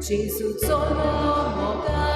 Gesù solo moga